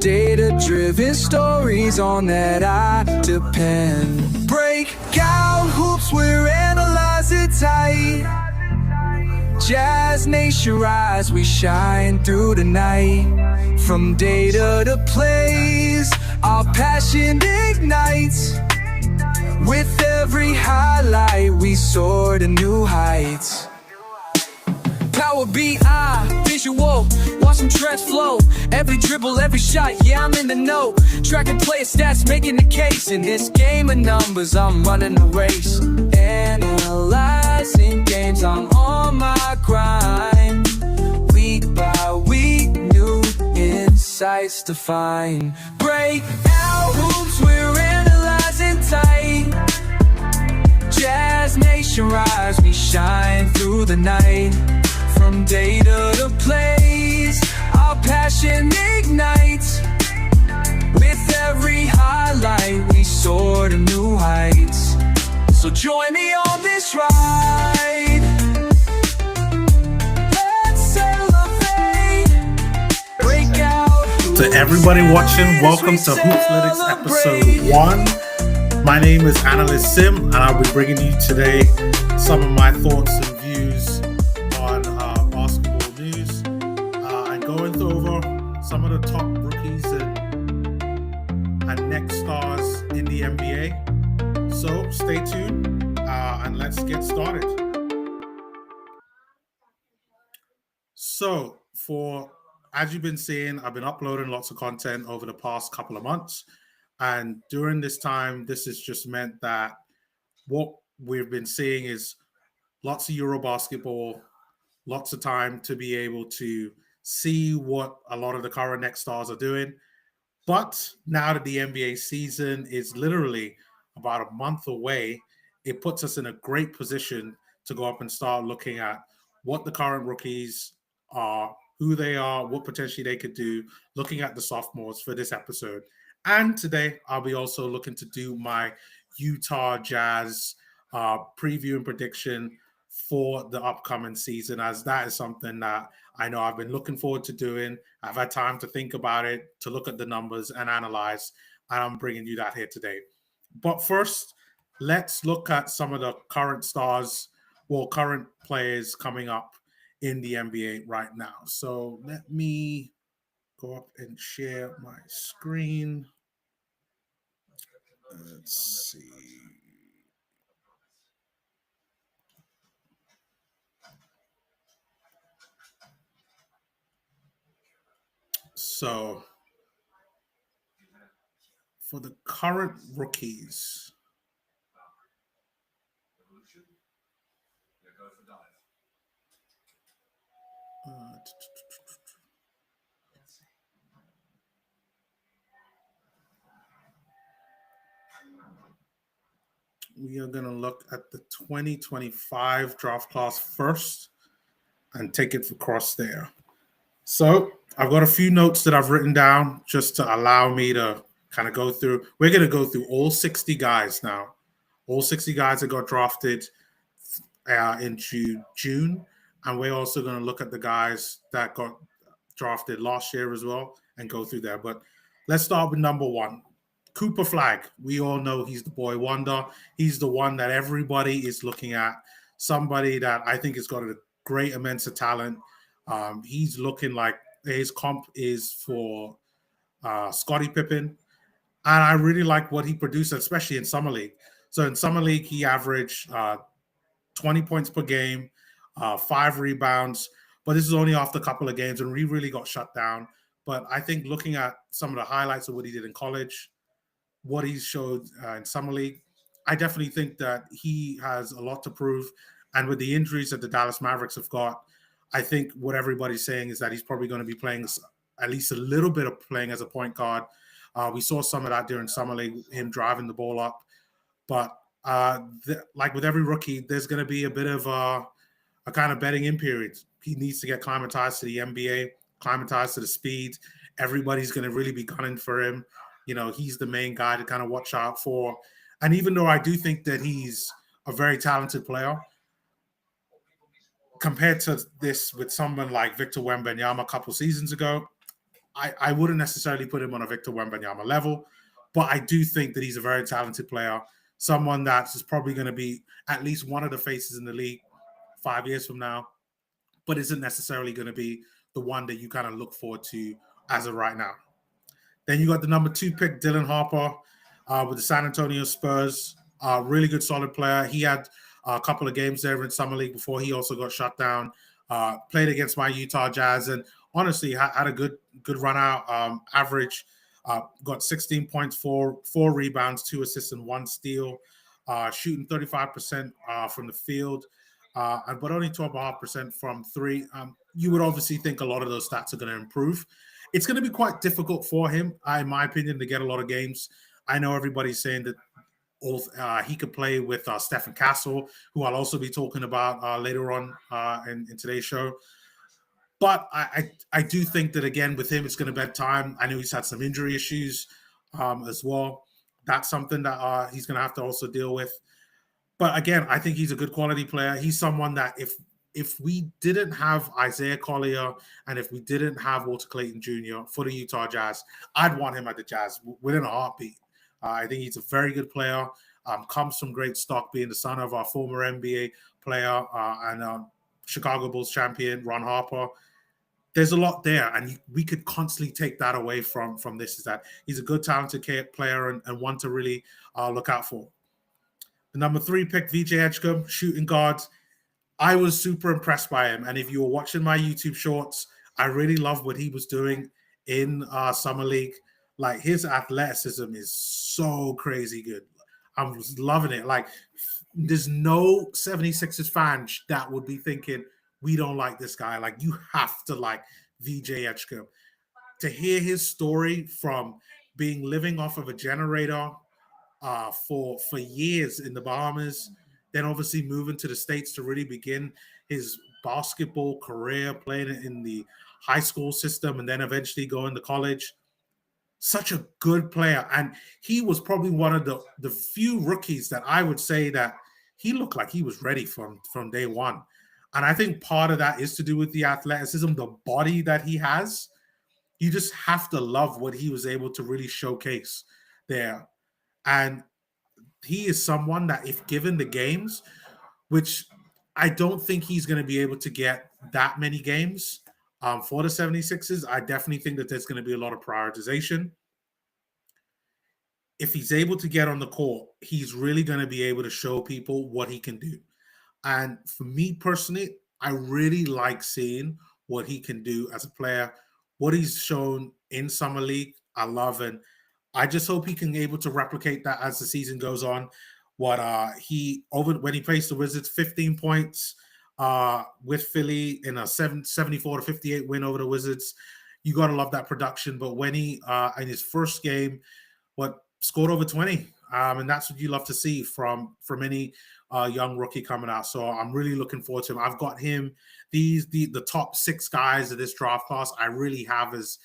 Data-driven stories, on that I depend. Breakout hoops, we're analyzing tight. Jazz Nation rise, we shine through the night. From data to plays, our passion ignites. With every highlight, we soar to new heights. Power BI, visual, watching trends flow. Every dribble, every shot, yeah, I'm in the know. Tracking player stats, making the case. In this game of numbers, I'm running the race. Analyzing games, I'm on my grind. Week by week, new insights to find. Breakout hoops, we're analyzing tight. Jazz Nation rise, we shine through the night. From data to plays, our passion ignites. With every highlight, we soar to new heights. So join me on this ride. Let's celebrate. Breakout. To everybody watching, welcome to Hoops Lytics episode 1. My name is Analyst Sim, and I'll be bringing you today some of my thoughts and views on basketball news and going over some of the top rookies and next stars in the NBA. So stay tuned and let's get started. So as you've been seeing, I've been uploading lots of content over the past couple of months. And during this time, this has just meant that what we've been seeing is lots of Euro basketball, lots of time to be able to see what a lot of the current next stars are doing. But now that the NBA season is literally about a month away, it puts us in a great position to go up and start looking at what the current rookies are, who they are, what potentially they could do, looking at the sophomores for this episode. And today, I'll be also looking to do my Utah Jazz preview and prediction for the upcoming season, as that is something that I know I've been looking forward to doing. I've had time to think about it, to look at the numbers and analyze, and I'm bringing you that here today. But first, let's look at some of the current stars, current players coming up in the NBA right now. So let me go up and share my screen. Let's see. So for the current rookies, we are going to look at the 2025 draft class first and take it across there. So I've got a few notes that I've written down just to allow me to kind of go through. We're going to go through all 60 guys now. All 60 guys that got drafted in June. And we're also going to look at the guys that got drafted last year as well and go through there. But let's start with number 1. Cooper Flagg. We all know he's the boy wonder. He's the one that everybody is looking at. Somebody that I think has got a great immense of talent. He's looking like his comp is for Scottie Pippen. And I really like what he produced, especially in Summer League. So in Summer League, he averaged 20 points per game, 5 rebounds. But this is only after a couple of games, and he really got shut down. But I think looking at some of the highlights of what he did in college, what he showed in Summer League, I definitely think that he has a lot to prove. And with the injuries that the Dallas Mavericks have got, I think what everybody's saying is that he's probably going to be playing at least a little bit of playing as a point guard. We saw some of that during Summer League, him driving the ball up. But like with every rookie, there's going to be a bit of a kind of bedding in period. He needs to get acclimatized to the NBA, acclimatized to the speed. Everybody's going to really be gunning for him. You know, he's the main guy to kind of watch out for. And even though I do think that he's a very talented player, compared to this with someone like Victor Wembanyama a couple seasons ago, I wouldn't necessarily put him on a Victor Wembanyama level, but I do think that he's a very talented player, someone that's probably going to be at least one of the faces in the league 5 years from now, but isn't necessarily going to be the one that you kind of look forward to as of right now. Then you got the number 2 pick, Dylan Harper, with the San Antonio Spurs. Really good, solid player. He had a couple of games there in Summer League before he also got shut down. Played against my Utah Jazz and honestly had a good run out. Average, got 16 points, four rebounds, 2 assists, and 1 steal. Shooting 35% from the field, but only 12.5% from 3. You would obviously think a lot of those stats are going to improve. It's going to be quite difficult for him, in my opinion, to get a lot of games. I know everybody's saying that he could play with Stephen Castle, who I'll also be talking about later on in today's show. But I do think that, again, with him, it's going to be time. I know he's had some injury issues as well. That's something that he's going to have to also deal with. But again, I think he's a good quality player. He's someone that if we didn't have Isaiah Collier and if we didn't have Walter Clayton Jr. for the Utah Jazz, I'd want him at the Jazz within a heartbeat. I think he's a very good player, comes from great stock, being the son of our former NBA player and Chicago Bulls champion, Ron Harper. There's a lot there, and we could constantly take that away from this, is that he's a good, talented player and one to really look out for. The number 3 pick, VJ Edgecombe, shooting guard. I was super impressed by him. And if you were watching my YouTube shorts, I really loved what he was doing in Summer League. Like, his athleticism is so crazy good. I'm loving it. Like, there's no 76ers fan that would be thinking, we don't like this guy. Like, you have to like VJ Edgecombe. To hear his story from living off of a generator for years in the Bahamas, then obviously moving to the States to really begin his basketball career, playing it in the high school system, and then eventually going to college. Such a good player. And he was probably one of the few rookies that I would say that he looked like he was ready from day one. And I think part of that is to do with the athleticism, the body that he has. You just have to love what he was able to really showcase there. And he is someone that, if given the games, which I don't think he's going to be able to get that many games for the 76ers, I definitely think that there's going to be a lot of prioritization. If he's able to get on the court, he's really going to be able to show people what he can do. And for me personally, I really like seeing what he can do as a player, what he's shown in Summer League. I love it. I just hope he can be able to replicate that as the season goes on. When he plays the Wizards, 15 points with Philly in a 74-58 win over the Wizards. You got to love that production. But when he, in his first game, scored over 20. And that's what you love to see from any young rookie coming out. So I'm really looking forward to him. I've got him, the top 6 guys of this draft class, I really have as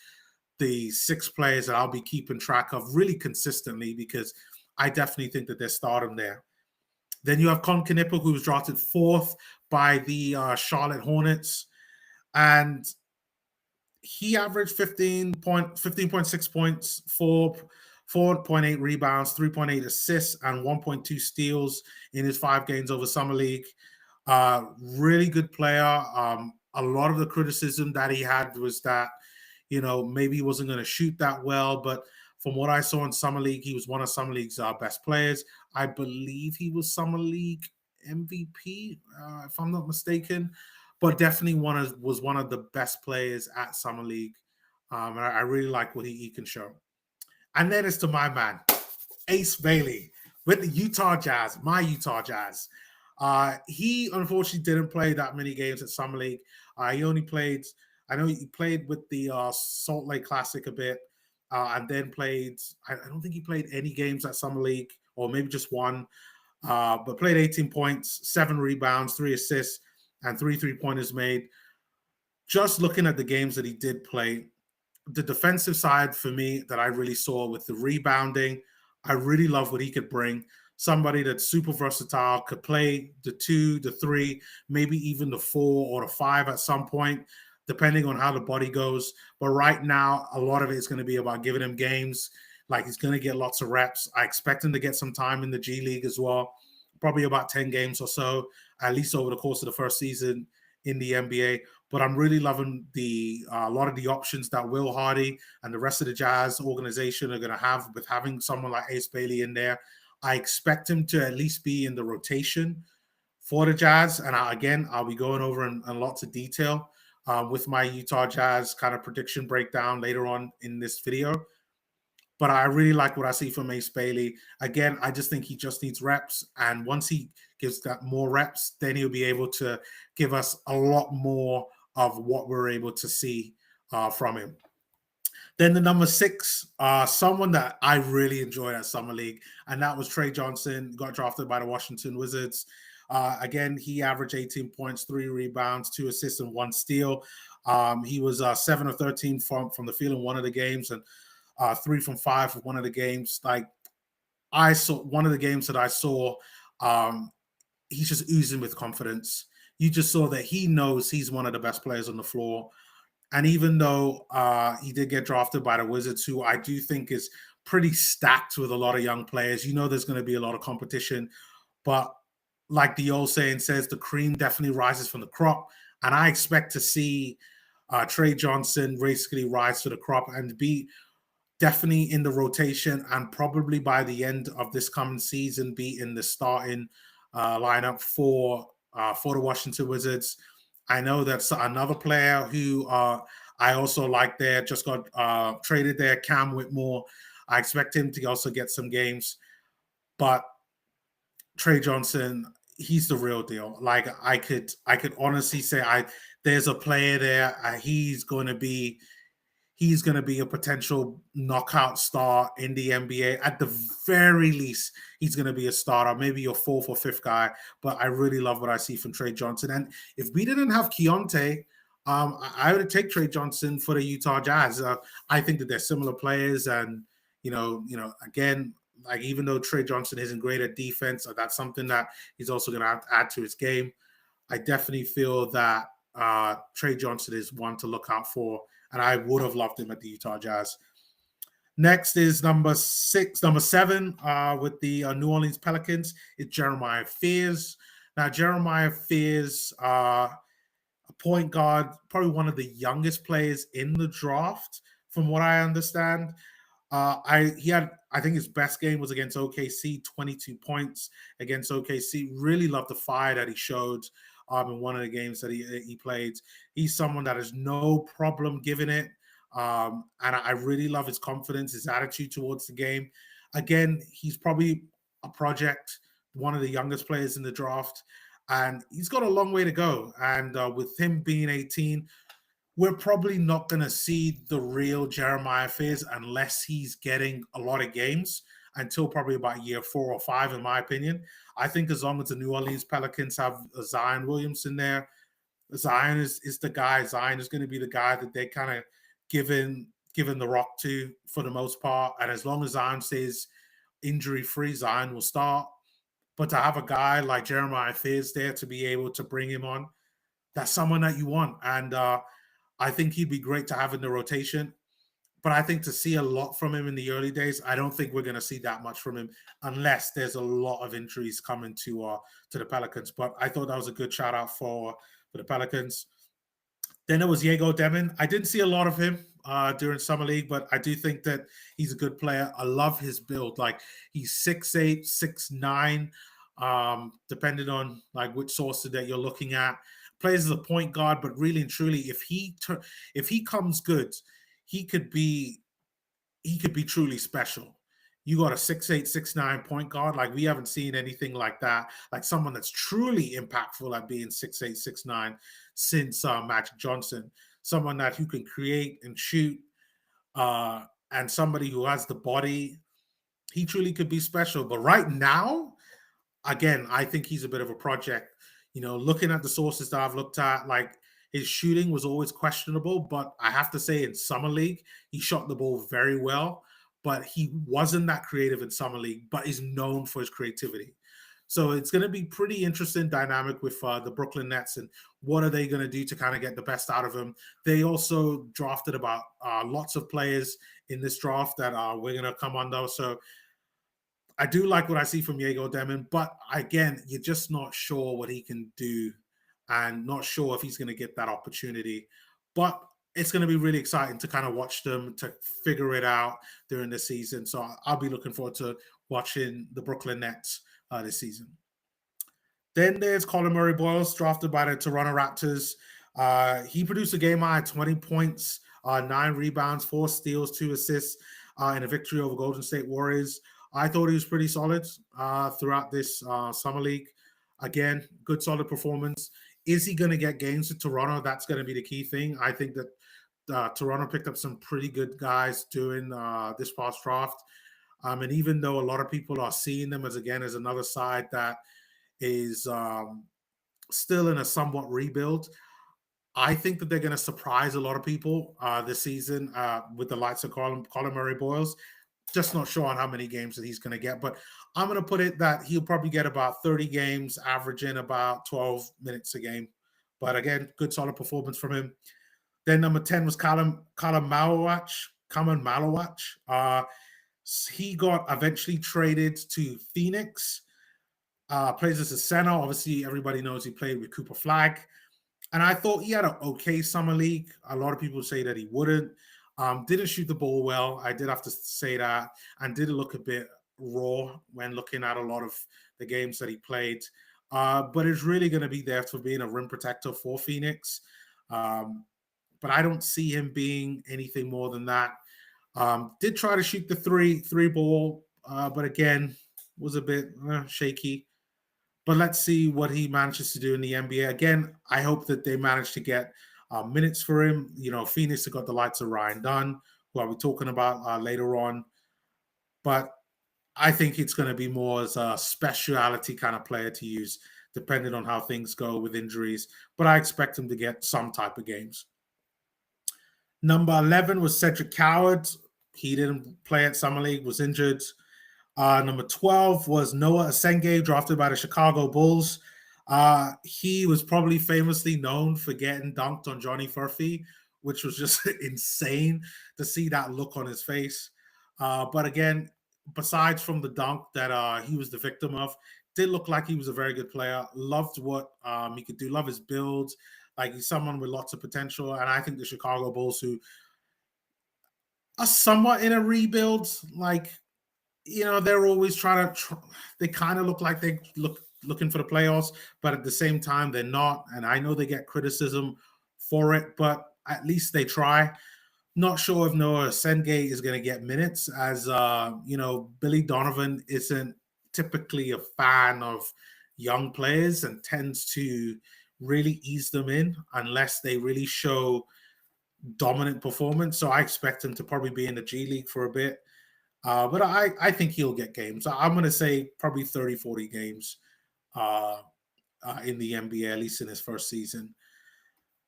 the 6 players that I'll be keeping track of really consistently, because I definitely think that they're starting there. Then you have Con Knipper, who was drafted 4th by the Charlotte Hornets. And he averaged 15.6 points, 4.8 rebounds, 3.8 assists, and 1.2 steals in his 5 games over Summer League. Really good player. A lot of the criticism that he had was that, maybe he wasn't going to shoot that well. But from what I saw in Summer League, he was one of Summer League's best players. I believe he was Summer League MVP, if I'm not mistaken. But definitely was one of the best players at Summer League. And I really like what he can show. And then it's to my man, Ace Bailey, with the Utah Jazz, my Utah Jazz. He unfortunately didn't play that many games at Summer League. He only played, I know he played with the Salt Lake Classic a bit, and then played, I don't think he played any games at Summer League, or maybe just one, but played 18 points, 7 rebounds, 3 assists, and 3 3-pointers made. Just looking at the games that he did play, the defensive side for me that I really saw with the rebounding, I really love what he could bring. Somebody that's super versatile, could play the 2, the 3, maybe even the 4 or the 5 at some point. depending on how the body goes. But right now, a lot of it is going to be about giving him games. Like, he's going to get lots of reps. I expect him to get some time in the G League as well, probably about 10 games or so, at least over the course of the first season in the NBA. But I'm really loving a lot of the options that Will Hardy and the rest of the Jazz organization are going to have with having someone like Ace Bailey in there. I expect him to at least be in the rotation for the Jazz. And I'll be going over in lots of detail with my Utah Jazz kind of prediction breakdown later on in this video. But I really like what I see from Ace Bailey. Again, I just think he just needs reps. And once he gives that more reps, then he'll be able to give us a lot more of what we're able to see from him. Then the number 6, someone that I really enjoyed at Summer League, and that was Trey Johnson, got drafted by the Washington Wizards. Again, he averaged 18 points, 3 rebounds, 2 assists, and 1 steal. He was 7 of 13 from the field in one of the games, and 3 from 5 for one of the games. Like, I saw one of the games that I saw, he's just oozing with confidence. You just saw that he knows he's one of the best players on the floor. And even though he did get drafted by the Wizards, who I do think is pretty stacked with a lot of young players, there's going to be a lot of competition. But like the old saying says, the cream definitely rises from the crop. And I expect to see Trey Johnson basically rise to the crop and be definitely in the rotation, and probably by the end of this coming season be in the starting lineup for the Washington Wizards. I know that's another player who I also like there, just got traded there, Cam Whitmore. I expect him to also get some games. But Trey Johnson, he's the real deal. Like, I could honestly say there's a player there. He's going to be a potential knockout star in the NBA. At the very least, he's going to be a starter, maybe your 4th or 5th guy. But I really love what I see from Trey Johnson. And if we didn't have Keontae, I would take Trey Johnson for the Utah Jazz. I think that they're similar players. And, again, like, even though Trey Johnson isn't great at defense, that's something that he's also going to have to add to his game. I definitely feel that Trey Johnson is one to look out for. And I would have loved him at the Utah Jazz. Next is number 7 with the New Orleans Pelicans. It's Jeremiah Fears. Now, Jeremiah Fears, a point guard, probably one of the youngest players in the draft, from what I understand. I think his best game was against OKC, 22 points against OKC. Really loved the fire that he showed in one of the games that he played. He's someone that has no problem giving it. And I really love his confidence, his attitude towards the game. Again, he's probably a project, one of the youngest players in the draft. And he's got a long way to go. And with him being 18, we're probably not going to see the real Jeremiah Fears unless he's getting a lot of games until probably about year 4 or 5, in my opinion. I think as long as the New Orleans Pelicans have Zion Williamson there, Zion is the guy. Zion is going to be the guy that they kind of given the rock to for the most part. And as long as Zion stays injury-free, Zion will start. But to have a guy like Jeremiah Fears there to be able to bring him on, that's someone that you want. And I think he'd be great to have in the rotation. But I think to see a lot from him in the early days, I don't think we're going to see that much from him unless there's a lot of injuries coming to the Pelicans. But I thought that was a good shout out for the Pelicans. Then there was Diego Demon. I didn't see a lot of him during Summer League, but I do think that he's a good player. I love his build. Like, he's 6'8", 6'9", depending on like which source that you're looking at. Plays as a point guard, but really and truly, if he comes good, he could be truly special. You got a 6'8", 6'9" point guard. Like, we haven't seen anything like that. Like, someone that's truly impactful at being 6'8", 6'9" since Magic Johnson. Someone who can create and shoot, and somebody who has the body. He truly could be special. But right now, again, I think he's a bit of a project. Looking at the sources that I've looked at, like, his shooting was always questionable, but I have to say in Summer League, he shot the ball very well, but he wasn't that creative in Summer League, but is known for his creativity. So it's going to be pretty interesting dynamic with the Brooklyn Nets and what are they going to do to kind of get the best out of him. They also drafted about lots of players in this draft that we're going to come under. So I do like what I see from Diego Demon, but again, you're just not sure what he can do and not sure if he's going to get that opportunity. But it's going to be really exciting to kind of watch them to figure it out during the season. So I'll be looking forward to watching the Brooklyn Nets this season. Then there's Colin Murray-Boyles, drafted by the Toronto Raptors. He produced a game high 20 points, 9 rebounds, 4 steals, 2 assists in a victory over Golden State Warriors. I thought he was pretty solid throughout this summer league. Again, good solid performance. Is he going to get games to Toronto? That's going to be the key thing. I think that Toronto picked up some pretty good guys during this past draft. And even though a lot of people are seeing them as another side that is still in a somewhat rebuild, I think that they're going to surprise a lot of people this season with the likes of Colin Murray-Boyles. Just not sure on how many games that he's going to get, but I'm going to put it that he'll probably get about 30 games, averaging about 12 minutes a game. But again, good solid performance from him. Then number 10 was Kaman Malowach. He got eventually traded to Phoenix. Plays as a center. Obviously, everybody knows he played with Cooper Flagg. And I thought he had an okay summer league. A lot of people say that he wouldn't. Didn't shoot the ball well. I did have to say that. And did look a bit raw when looking at a lot of the games that he played. But it's really going to be there for being a rim protector for Phoenix. But I don't see him being anything more than that. Did try to shoot the three ball, but again, was a bit shaky. But let's see what he manages to do in the NBA. Again, I hope that they manage to get minutes for him. You know, Phoenix have got the likes of Ryan Dunn, who I'll be talking about later on. But I think it's going to be more as a speciality kind of player to use, depending on how things go with injuries. But I expect him to get some type of games. Number 11 was Cedric Coward. He didn't play at Summer League, was injured. Number 12 was Noah Asenge, drafted by the Chicago Bulls. He was probably famously known for getting dunked on Johnny Furphy, which was just insane to see that look on his face. But again, besides from the dunk that he was the victim of, did look like he was a very good player. Loved what he could do. Love his build. Like, he's someone with lots of potential. And I think the Chicago Bulls, who are somewhat in a rebuild, like, you know, they're always trying to they kind of look like they looking for the playoffs, but at the same time, they're not. And I know they get criticism for it, but at least they try. Not sure if Noah Asenge is going to get minutes, as, you know, Billy Donovan isn't typically a fan of young players and tends to really ease them in unless they really show dominant performance. So I expect him to probably be in the G League for a bit. But I think he'll get games. I'm going to say probably 30, 40 games in the NBA, at least in his first season.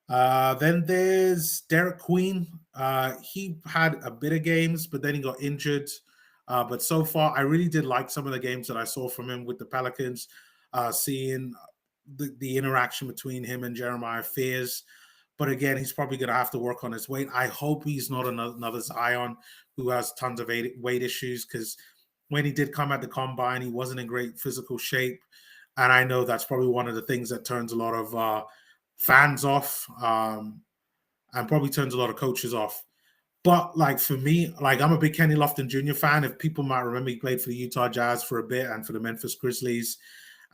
Then there's Derek Queen. He had a bit of games, but then he got injured. But so far, I really did like some of the games that I saw from him with the Pelicans, seeing the interaction between him and Jeremiah Fears. But again, he's probably going to have to work on his weight. I hope he's not another Zion who has tons of weight issues, because when he did come at the combine, he wasn't in great physical shape. And I know that's probably one of the things that turns a lot of fans off and probably turns a lot of coaches off. But like for me, like I'm a big Kenny Lofton Jr. fan. If people might remember, he played for the Utah Jazz for a bit and for the Memphis Grizzlies.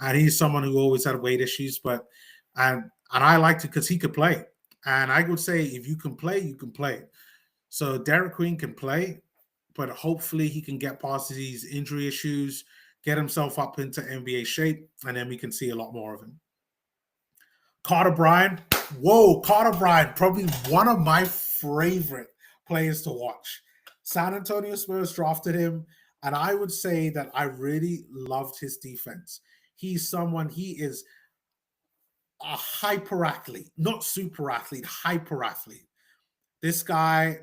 And he's someone who always had weight issues, and I liked it because he could play. And I would say if you can play, you can play. So Derek Queen can play, but hopefully he can get past these injury issues, get himself up into NBA shape, and then we can see a lot more of him. Carter Bryant. Whoa, Carter Bryant, probably one of my favorite players to watch. San Antonio Spurs drafted him, and I would say that I really loved his defense. He is a hyper athlete, not super athlete, hyper athlete. This guy,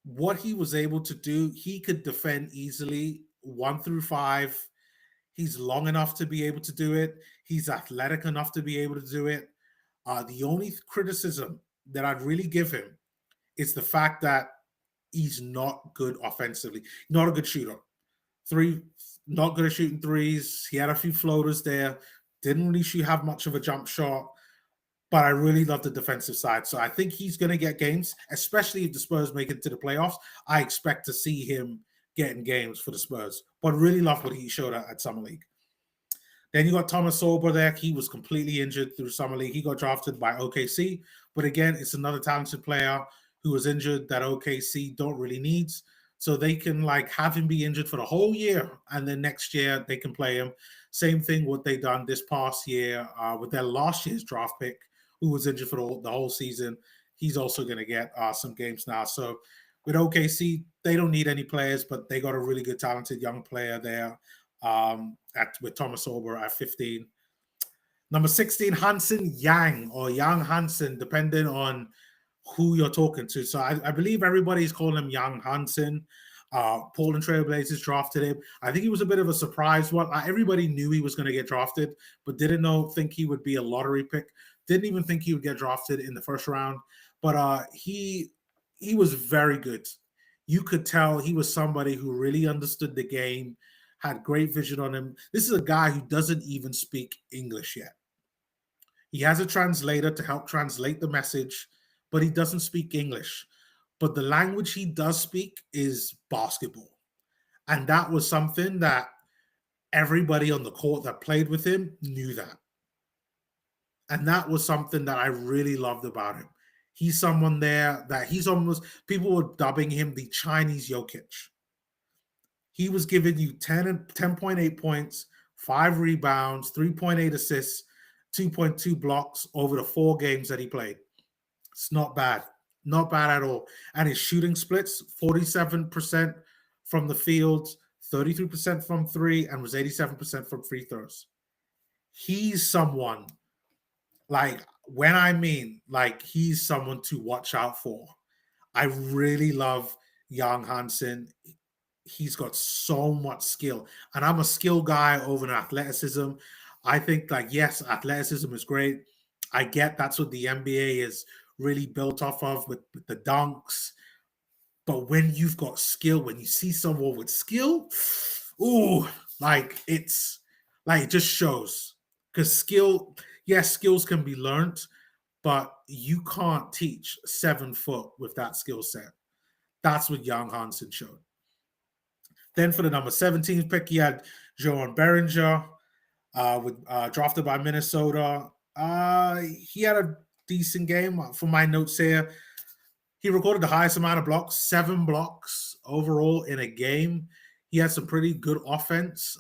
what he was able to do, he could defend easily 1 through 5. He's long enough to be able to do it. He's athletic enough to be able to do it. The only criticism that I'd really give him is the fact that he's not good offensively. Not a good shooter. Not good at shooting threes. He had a few floaters there. Didn't really have much of a jump shot. But I really love the defensive side. So I think he's going to get games, especially if the Spurs make it to the playoffs. I expect to see him getting games for the Spurs. But really love what he showed at Summer League. Then you got Thomas Sober there. He was completely injured through Summer League. He got drafted by OKC. But again, it's another talented player who was injured that OKC don't really need. So they can have him be injured for the whole year. And then next year they can play him. Same thing what they done this past year with their last year's draft pick, who was injured for the whole season. He's also going to get some games now. So with OKC, they don't need any players, but they got a really good, talented young player there with Thomas Ober at 15. Number 16, Hansen Yang or Yang Hansen, depending on who you're talking to. So I believe everybody's calling him Yang Hansen. Portland Trail Blazers drafted him. I think he was a bit of a surprise one. Everybody knew he was going to get drafted, but didn't think he would be a lottery pick. Didn't even think he would get drafted in the first round. But he was very good. You could tell he was somebody who really understood the game, had great vision on him. This is a guy who doesn't even speak English yet. He has a translator to help translate the message, but he doesn't speak English. But the language he does speak is basketball. And that was something that everybody on the court that played with him knew that. And that was something that I really loved about him. He's someone there that people were dubbing him the Chinese Jokic. He was giving you 10.8 points, 5 rebounds, 3.8 assists, 2.2 blocks over the 4 games that he played. It's not bad. Not bad at all. And his shooting splits, 47% from the field, 33% from 3, and was 87% from free throws. He's someone, he's someone to watch out for. I really love Yang Hansen. He's got so much skill. And I'm a skill guy over an athleticism. I think, yes, athleticism is great. I get that's what the NBA is really built off of with the dunks. But when you've got skill, when you see someone with skill, it just shows. Because skills can be learned, but you can't teach 7 foot with that skill set. That's what Yang Hansen showed. Then for the number 17 pick, he had Joan Berenger, drafted by Minnesota. He had a decent game. For my notes here, he recorded the highest amount of blocks, 7 blocks overall in a game. He had some pretty good offense,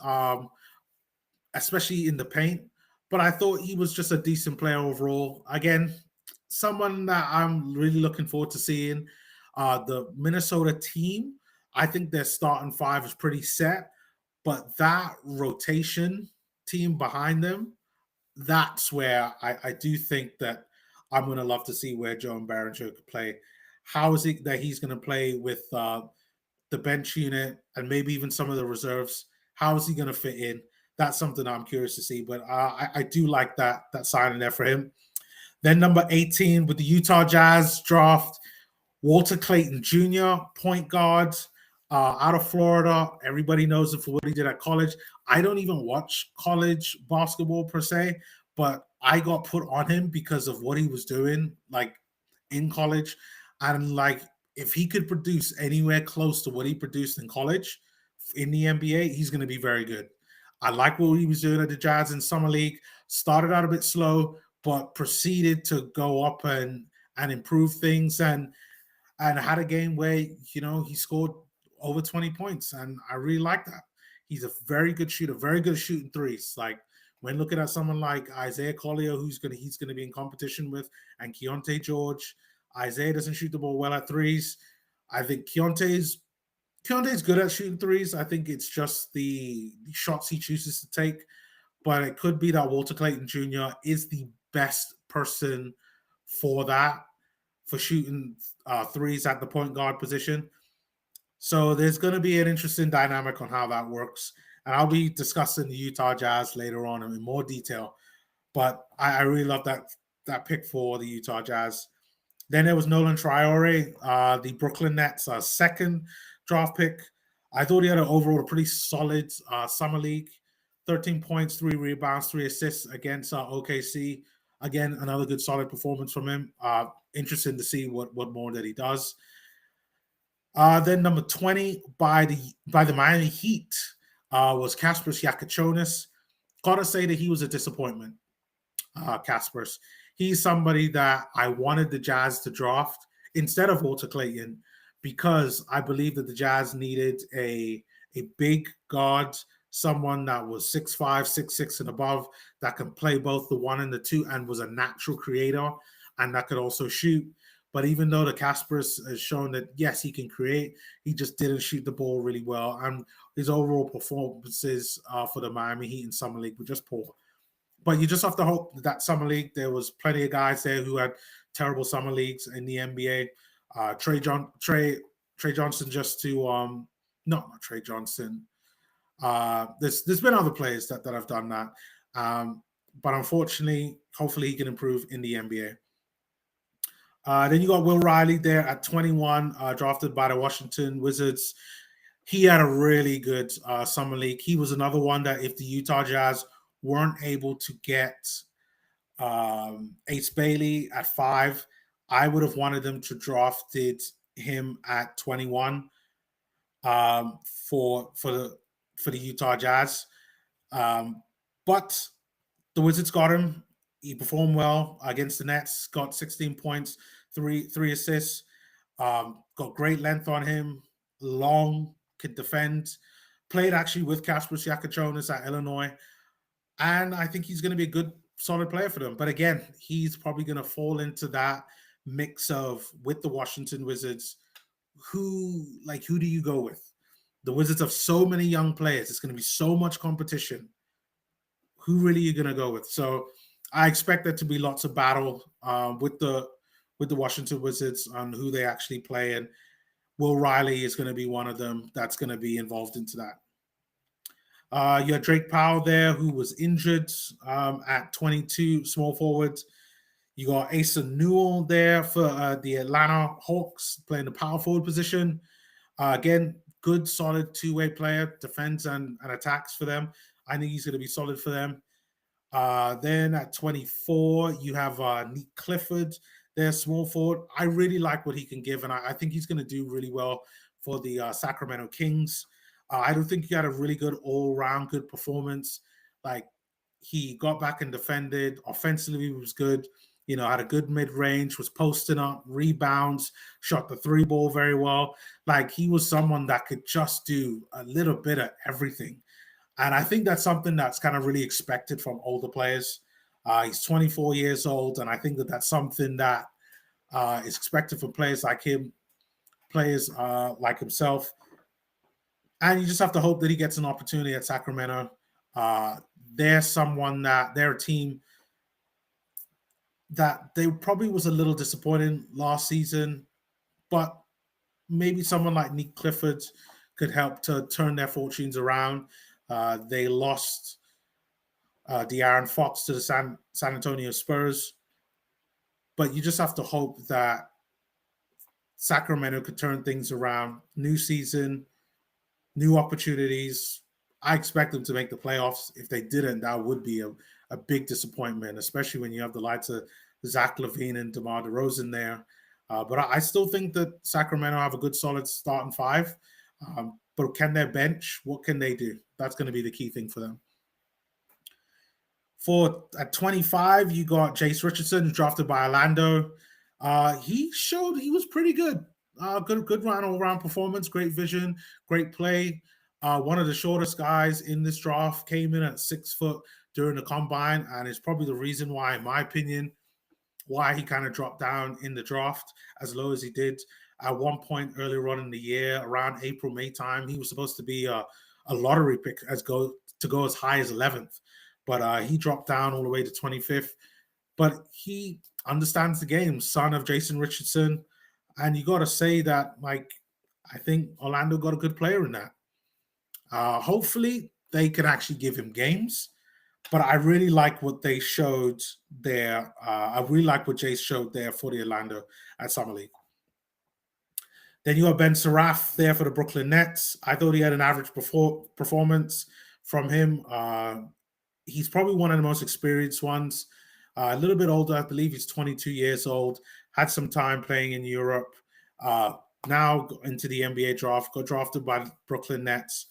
especially in the paint. But I thought he was just a decent player overall. Again, someone that I'm really looking forward to seeing. The Minnesota team, I think their starting 5 is pretty set. But that rotation team behind them, that's where I do think that I'm going to love to see where Joan Berenger could play. How is it that he's going to play with the bench unit and maybe even some of the reserves? How is he going to fit in? That's something I'm curious to see. But I do like that signing there for him. Then number 18 with the Utah Jazz draft, Walter Clayton Jr., point guard, out of Florida. Everybody knows him for what he did at college. I don't even watch college basketball per se, but I got put on him because of what he was doing, in college. And if he could produce anywhere close to what he produced in college in the NBA, he's going to be very good. I like what he was doing at the Jazz in Summer League. Started out a bit slow, but proceeded to go up and improve things and had a game where, he scored over 20 points. And I really like that. He's a very good shooter, very good at shooting threes. When looking at someone like Isaiah Collier, he's going to be in competition with, and Keontae George. Isaiah doesn't shoot the ball well at threes. I think Keontae's good at shooting threes. I think it's just the shots he chooses to take. But it could be that Walter Clayton Jr. is the best person for that, for shooting threes at the point guard position. So there's going to be an interesting dynamic on how that works. And I'll be discussing the Utah Jazz later on in more detail. But I really love that pick for the Utah Jazz. Then there was Nolan Traore, the Brooklyn Nets' second draft pick. I thought he had a pretty solid summer league. 13 points, 3 rebounds, 3 assists against OKC. Again, another good solid performance from him. Interesting to see what more that he does. Then number 20 by the Miami Heat was Kasparas Giacochonis. Gotta say that he was a disappointment. Kasparas. He's somebody that I wanted the Jazz to draft instead of Walter Clayton because I believe that the Jazz needed a big guard, someone that was 6'5", 6'6", and above, that can play both the 1 and the 2 and was a natural creator and that could also shoot. But even though the Kasparas has shown that, yes, he can create, he just didn't shoot the ball really well. And his overall performances for the Miami Heat in Summer League were just poor. But you just have to hope that Summer League, there was plenty of guys there who had terrible Summer Leagues in the NBA. Trey Johnson just to not Trey Johnson. There's been other players that have done that. But unfortunately, hopefully he can improve in the NBA. Then you got Will Riley there at 21, drafted by the Washington Wizards. He had a really good Summer League. He was another one that if the Utah Jazz weren't able to get Ace Bailey at 5, I would have wanted them to drafted him at 21 for the Utah Jazz. But the Wizards got him. He performed well against the Nets, got 16 points, three assists, got great length on him, long, could defend, played actually with Kasparas Giacochonis at Illinois. And I think he's going to be a good, solid player for them. But again, he's probably going to fall into that mix of, with the Washington Wizards, who do you go with? The Wizards have so many young players. It's going to be so much competition. Who really are you going to go with? So I expect there to be lots of battle with the Washington Wizards on who they actually play. And Will Riley is going to be one of them that's going to be involved into that. You had Drake Powell there, who was injured at 22, small forward. You got Asa Newell there for the Atlanta Hawks, playing the power forward position. Again, good, solid two-way player, defends and attacks for them. I think he's going to be solid for them. Then at 24, you have Nick Clifford there, small forward. I really like what he can give, and I think he's going to do really well for the Sacramento Kings. I don't think he had a really good all-round good performance. Like, he got back and defended. Offensively, he was good. You know, had a good mid-range, was posting up, rebounds, shot the 3 ball very well. Like, he was someone that could just do a little bit of everything. And I think that's something that's kind of really expected from older players. He's 24 years old, and I think that that's something that is expected from players like him, players like himself. And you just have to hope that he gets an opportunity at Sacramento. They're a team that they probably was a little disappointing last season, but maybe someone like Nick Clifford could help to turn their fortunes around. They lost De'Aaron Fox to the San Antonio Spurs, but you just have to hope that Sacramento could turn things around. New season, new opportunities. I expect them to make the playoffs. If they didn't, that would be a big disappointment, especially when you have the likes of Zach LaVine and DeMar DeRozan there. But I still think that Sacramento have a good, solid starting 5. But can their bench, what can they do? That's going to be the key thing for them. At 25, you got Jace Richardson, drafted by Orlando. He showed he was pretty good. Good all-round performance, great vision, great play. One of the shortest guys in this draft, came in at 6 foot during the combine, and it's probably the reason why, in my opinion, why he kind of dropped down in the draft as low as he did. At one point earlier on in the year, around April, May time, he was supposed to be a lottery pick to go as high as 11th. But he dropped down all the way to 25th. But he understands the game, son of Jason Richardson. And you got to say that, like, I think Orlando got a good player in that. Hopefully, they can actually give him games. But I really like what they showed there. I really like what Jace showed there for the Orlando at Summer League. Then you have Ben Seraph there for the Brooklyn Nets. I thought he had an average performance from him. He's probably one of the most experienced ones. A little bit older, I believe he's 22 years old. Had some time playing in Europe. Now into the NBA draft. Got drafted by the Brooklyn Nets.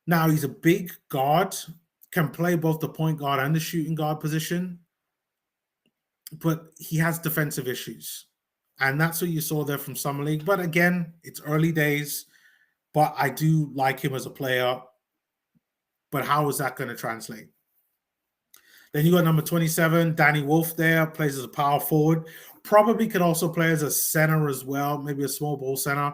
Now he's a big guard. Can play both the point guard and the shooting guard position. But he has defensive issues. And that's what you saw there from Summer League. But again, it's early days. But I do like him as a player. But how is that going to translate? Then you got number 27, Danny Wolf there, plays as a power forward. Probably could also play as a center as well, maybe a small ball center,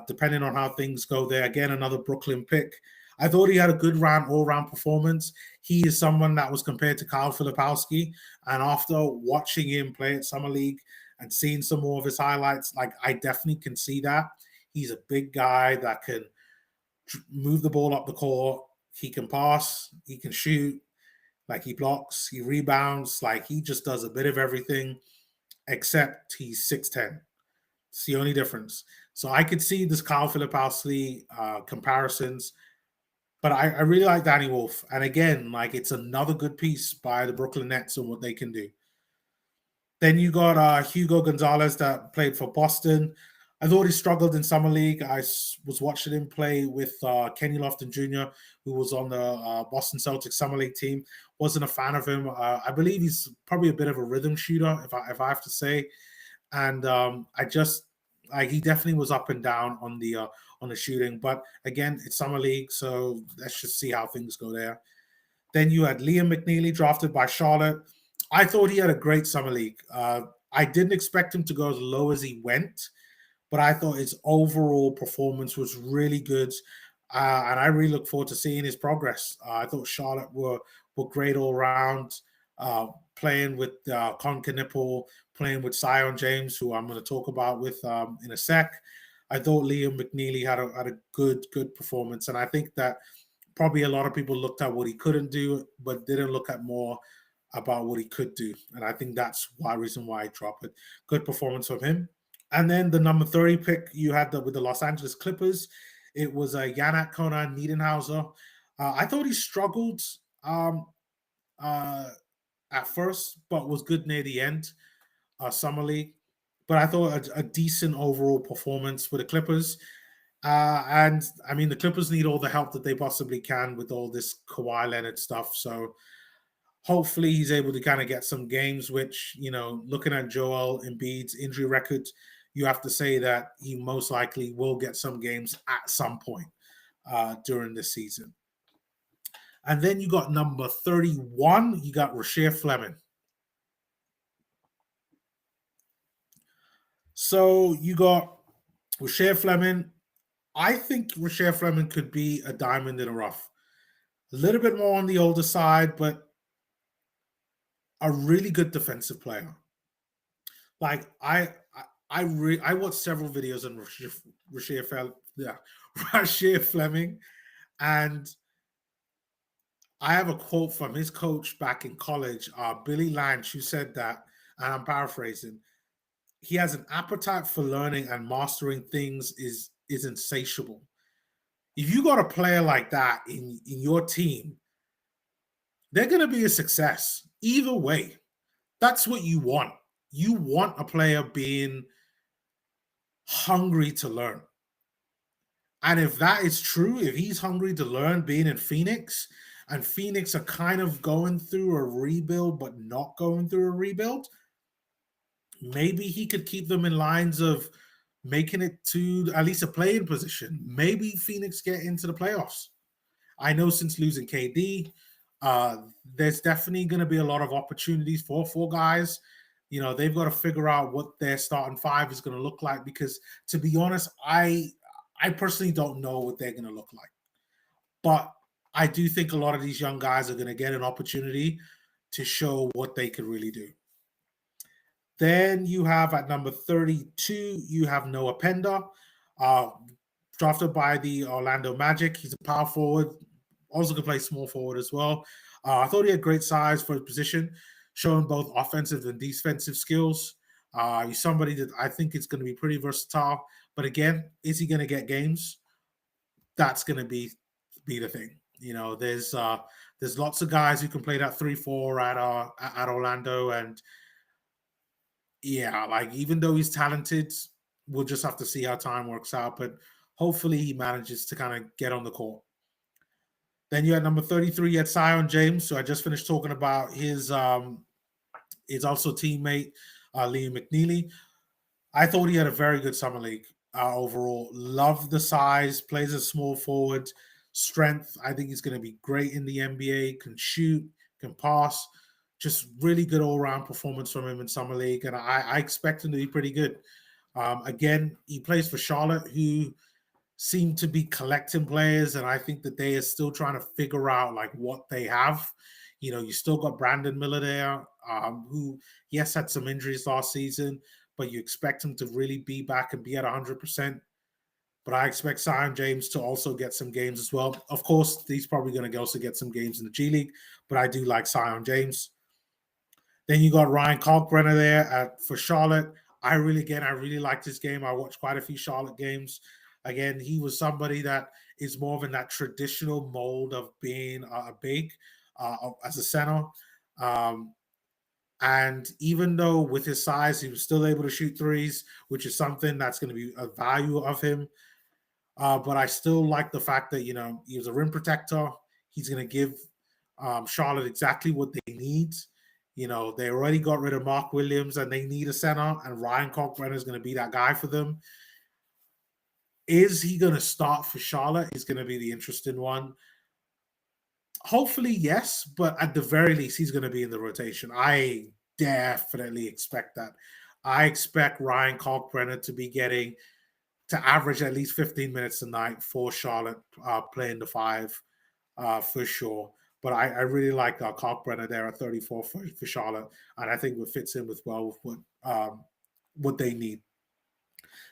depending on how things go there. Again, another Brooklyn pick. I thought he had a good all-round performance. He is someone that was compared to Kyle Filipowski. And after watching him play at Summer League and seeing some more of his highlights, like I definitely can see that. He's a big guy that can move the ball up the court. He can pass. He can shoot. Like he blocks. He rebounds. Like he just does a bit of everything, except he's 6'10". It's the only difference. So I could see this Kyle Filipowski comparisons. But I really like Danny Wolf. And again, like it's another good piece by the Brooklyn Nets and what they can do. Then you got Hugo Gonzalez that played for Boston. I thought he struggled in Summer League. I was watching him play with Kenny Lofton Jr., who was on the Boston Celtics Summer League team. Wasn't a fan of him. I believe he's probably a bit of a rhythm shooter, if I have to say. And he definitely was up and down on the shooting. But again, it's Summer League, so let's just see how things go there. Then you had Liam McNeely drafted by Charlotte. I thought he had a great Summer League. I didn't expect him to go as low as he went, but I thought his overall performance was really good. And I really look forward to seeing his progress. I thought Charlotte were great all around, playing with Con Knipple, playing with Zion James, who I'm going to talk about with in a sec. I thought Liam McNeely had a good performance. And I think that probably a lot of people looked at what he couldn't do, but didn't look at more about what he could do. And I think that's reason why he dropped it. Good performance from him. And then the number 30 pick you had with the Los Angeles Clippers. It was Yannick Conan Niedenhauser. I thought he struggled at first, but was good near the end, Summer League. But I thought a decent overall performance with the Clippers. And, I mean, the Clippers need all the help that they possibly can with all this Kawhi Leonard stuff. So hopefully he's able to kind of get some games, which, looking at Joel Embiid's injury record, you have to say that he most likely will get some games at some point during this season. And then you got number 31, you got Rasheer Fleming. So you got Rasheer Fleming. I think Rasheer Fleming could be a diamond in the rough. A little bit more on the older side, but a really good defensive player. Like I watched several videos on Rasheer Fleming, and I have a quote from his coach back in college, Billy Lange, who said that, and I'm paraphrasing, he has an appetite for learning and mastering things is insatiable. If you got a player like that in your team, they're going to be a success. Either way, that's what you want. You want a player being hungry to learn. And if that is true, if he's hungry to learn being in Phoenix, and Phoenix are kind of going through a rebuild, but not going through a rebuild, maybe he could keep them in lines of making it to at least a playing position. Maybe Phoenix get into the playoffs. I know since losing KD, there's definitely going to be a lot of opportunities for four guys. They've got to figure out what their starting five is going to look like, because to be honest, I personally don't know what they're going to look like. But I do think a lot of these young guys are going to get an opportunity to show what they could really do. Then you have at number 32, you have Noah Pender, drafted by the Orlando Magic. He's a power forward, Also can play small forward as well. I thought he had great size for his position, showing both offensive and defensive skills. He's somebody that I think is going to be pretty versatile. But again, is he going to get games? That's going to be the thing. There's lots of guys who can play that 3-4 at Orlando, and yeah, like even though he's talented, we'll just have to see how time works out. But hopefully, he manages to kind of get on the court. Then you had number 33, you had Zion James. So I just finished talking about his also teammate Liam McNeely. I thought he had a very good summer league overall. Love the size, plays a small forward, strength. I think he's going to be great in the NBA. Can shoot, can pass. Just really good all-around performance from him in summer league, and I expect him to be pretty good. Again, he plays for Charlotte, who seem to be collecting players, and I think that they are still trying to figure out like what they have. You still got Brandon Miller there, who yes had some injuries last season, but you expect him to really be back and be at 100%. But I expect Zion James to also get some games as well. Of course, he's probably going to also get some games in the G League, but I do like Zion James. Then you got Ryan Kalkbrenner there for Charlotte. I really liked his game. I watched quite a few Charlotte games. Again, he was somebody that is more of in that traditional mold of being a big as a center. And even though with his size, he was still able to shoot threes, which is something that's going to be a value of him. But I still like the fact that, he was a rim protector. He's going to give Charlotte exactly what they need. They already got rid of Mark Williams and they need a center, and Ryan Kalkbrenner is going to be that guy for them. Is he going to start for Charlotte? Is going to be the interesting one. Hopefully, yes, but at the very least, he's going to be in the rotation. I definitely expect that. I expect Ryan Kalkbrenner to be getting to average at least 15 minutes a night for Charlotte, playing the 5 for sure. But I really like Kalkbrenner there at 34 for Charlotte, and I think it fits in with what they need.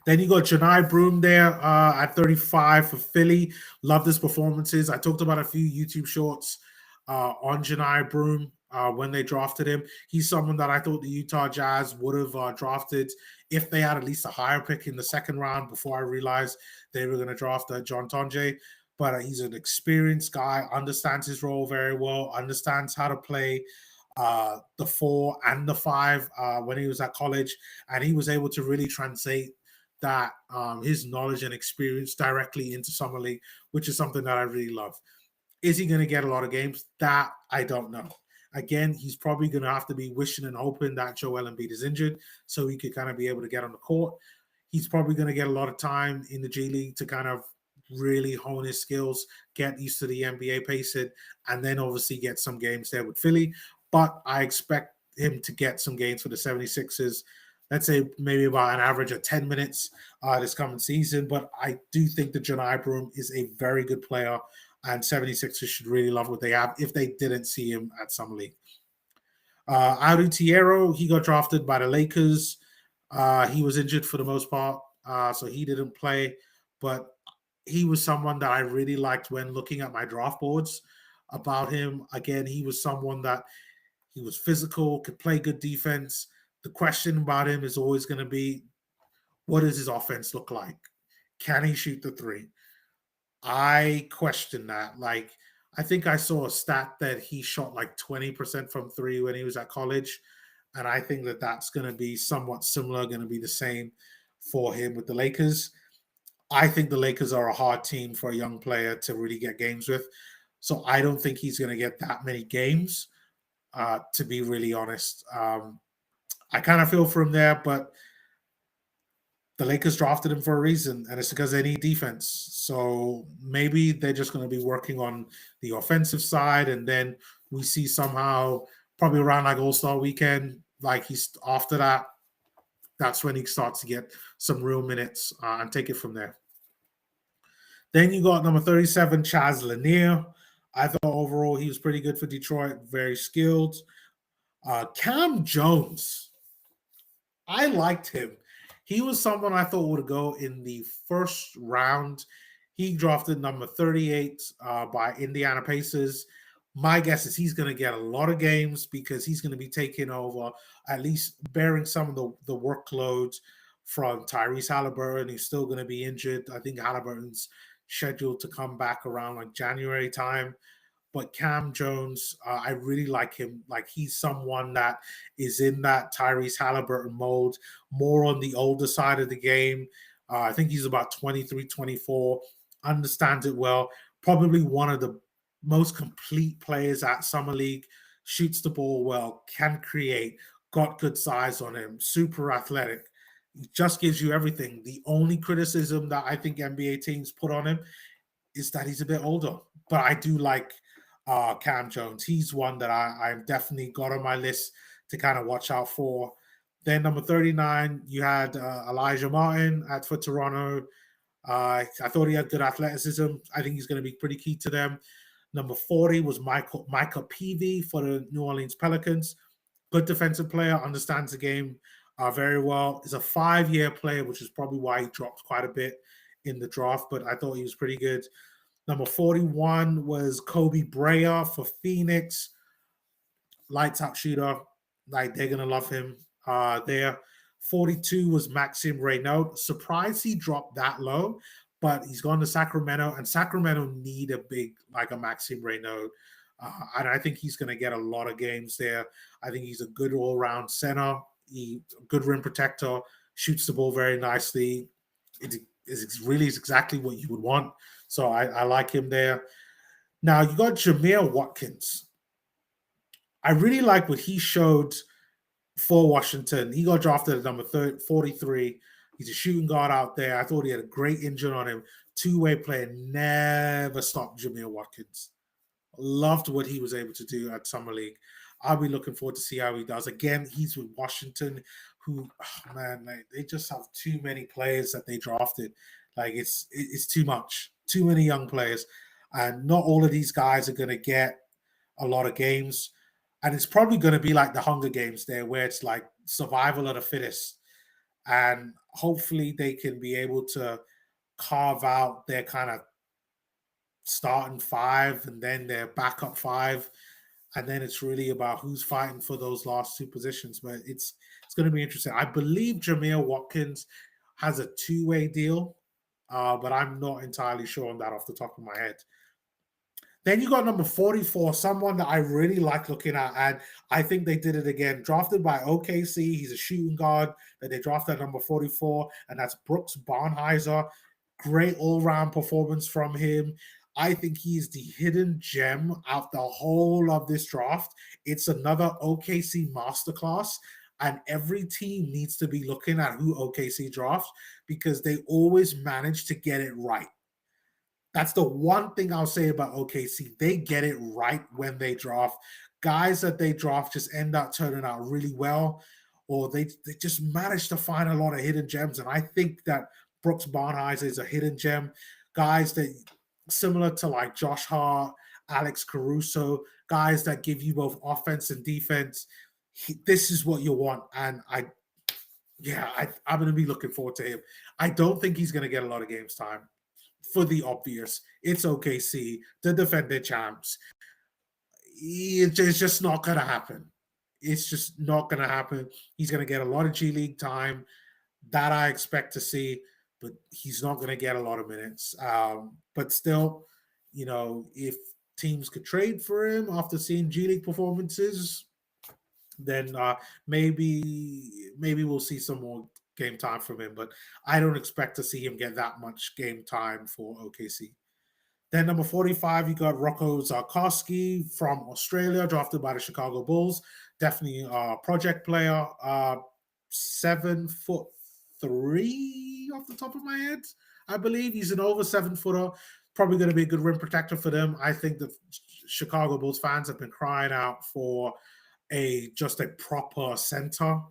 Then you got Janai Broome there at 35 for Philly. Love his performances. I talked about a few YouTube shorts on Janai Broome when they drafted him. He's someone that I thought the Utah Jazz would have drafted if they had at least a higher pick in the second round before I realized they were going to draft John Tonje. But he's an experienced guy, understands his role very well, understands how to play the 4 and the 5 when he was at college. And he was able to really translate that his knowledge and experience directly into summer league, which is something that I really love. Is he going to get a lot of games? That I don't know. Again, he's probably going to have to be wishing and hoping that Joel Embiid is injured so he could kind of be able to get on the court. He's probably going to get a lot of time in the G League to kind of really hone his skills, get used to the NBA pacing, and then obviously get some games there with Philly. But I expect him to get some games for the 76ers. Let's say maybe about an average of 10 minutes this coming season. But I do think that Janai Broome is a very good player, and 76ers should really love what they have if they didn't see him at Summer League. Adu Tiero, he got drafted by the Lakers. He was injured for the most part, so he didn't play. But he was someone that I really liked when looking at my draft boards about him. Again, he was someone that he was physical, could play good defense. The question about him is always going to be, what does his offense look like? Can he shoot the 3? I question that. Like, I think I saw a stat that he shot like 20% from 3 when he was at college. And I think that that's going to be somewhat similar, going to be the same for him with the Lakers. I think the Lakers are a hard team for a young player to really get games with. So I don't think he's going to get that many games, to be really honest. I kind of feel for him there, but the Lakers drafted him for a reason, and it's because they need defense. So maybe they're just going to be working on the offensive side, and then we see somehow probably around like All-Star weekend, like he's after that, that's when he starts to get some real minutes and take it from there. Then you got number 37, Chaz Lanier. I thought overall he was pretty good for Detroit, very skilled. Cam Jones, I liked him. He was someone I thought would go in the first round. He drafted number 38 by Indiana Pacers. My guess is he's going to get a lot of games because he's going to be taking over, at least bearing some of the workload from Tyrese Halliburton. He's still going to be injured. I think Halliburton's scheduled to come back around like January time. But Cam Jones, I really like him. Like he's someone that is in that Tyrese Halliburton mold, more on the older side of the game. I think he's about 23, 24, understands it well. Probably one of the most complete players at Summer League, shoots the ball well, can create, got good size on him, super athletic. He just gives you everything. The only criticism that I think NBA teams put on him is that he's a bit older. But I do like Cam Jones. He's one that I've definitely got on my list to kind of watch out for. Then number 39, you had Elijah Martin for Toronto. I thought he had good athleticism. I think he's going to be pretty key to them. Number 40 was Micah Peavy for the New Orleans Pelicans. Good defensive player, understands the game very well. Is a 5-year player, which is probably why he dropped quite a bit in the draft, but I thought he was pretty good. Number 41 was Kobe Brea for Phoenix. Lights out shooter. Like, they're going to love him there. 42 was Maxime Reynaud. Surprised he dropped that low, but he's gone to Sacramento, and Sacramento need a big, like a Maxime Reynaud. And I think he's going to get a lot of games there. I think he's a good all-round center. Good rim protector, shoots the ball very nicely. It really is exactly what you would want. So I like him there. Now, you got Jameer Watkins. I really like what he showed for Washington. He got drafted at number 43. He's a shooting guard out there. I thought he had a great engine on him. Two-way player, never stopped Jameer Watkins. Loved what he was able to do at Summer League. I'll be looking forward to see how he does. Again, he's with Washington, who, they just have too many players that they drafted. Like, it's too much. Too many young players. And not all of these guys are going to get a lot of games. And it's probably going to be like the Hunger Games there, where it's like survival of the fittest. And hopefully they can be able to carve out their kind of starting 5 and then their backup 5. And then it's really about who's fighting for those last 2 positions. But it's going to be interesting. I believe Jameer Watkins has a 2-way deal, but I'm not entirely sure on that off the top of my head. Then you got number 44, someone that I really like looking at, and I think they did it again. Drafted by OKC, he's a shooting guard that they drafted at number 44, and that's Brooks Barnhizer. Great all-round performance from him. I think he's the hidden gem out the whole of this draft. It's another OKC masterclass, and every team needs to be looking at who OKC drafts because they always manage to get it right. That's the one thing I'll say about OKC. They get it right when they draft. Guys that they draft just end up turning out really well, or they just manage to find a lot of hidden gems. And I think that Brooks Barnhizer is a hidden gem. Guys that, similar to like Josh Hart, Alex Caruso, guys that give you both offense and defense. This is what you want. And I'm going to be looking forward to him. I don't think he's going to get a lot of games time. For the obvious, it's OKC, the defending champs. It's just not going to happen. It's just not going to happen. He's going to get a lot of G League time. That I expect to see, but he's not going to get a lot of minutes. But still, if teams could trade for him after seeing G League performances, then maybe we'll see some more game time from him, but I don't expect to see him get that much game time for OKC. Then number 45, you got Rocco Zarkowski from Australia, drafted by the Chicago Bulls. Definitely a project player. 7'3" off the top of my head, I believe. He's an over 7-footer. Probably going to be a good rim protector for them. I think the Chicago Bulls fans have been crying out for just a proper center,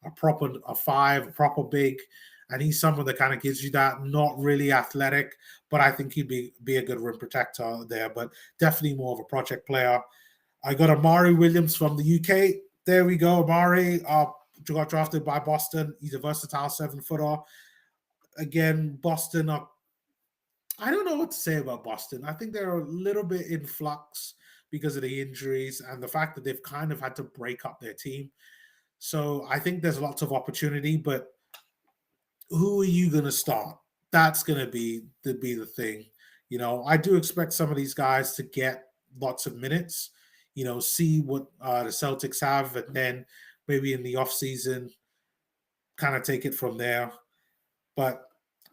a 5, a proper big, and he's someone that kind of gives you that. Not really athletic, but I think he'd be a good rim protector there, but definitely more of a project player. I got Amari Williams from the UK. There we go. Amari got drafted by Boston. He's a versatile 7-footer. Again, Boston are I don't know what to say about Boston. I think they're a little bit in flux because of the injuries and the fact that they've kind of had to break up their team. So I think there's lots of opportunity, but who are you going to start? That's going to be the thing. I do expect some of these guys to get lots of minutes. See what the Celtics have, and then maybe in the offseason, kind of take it from there. But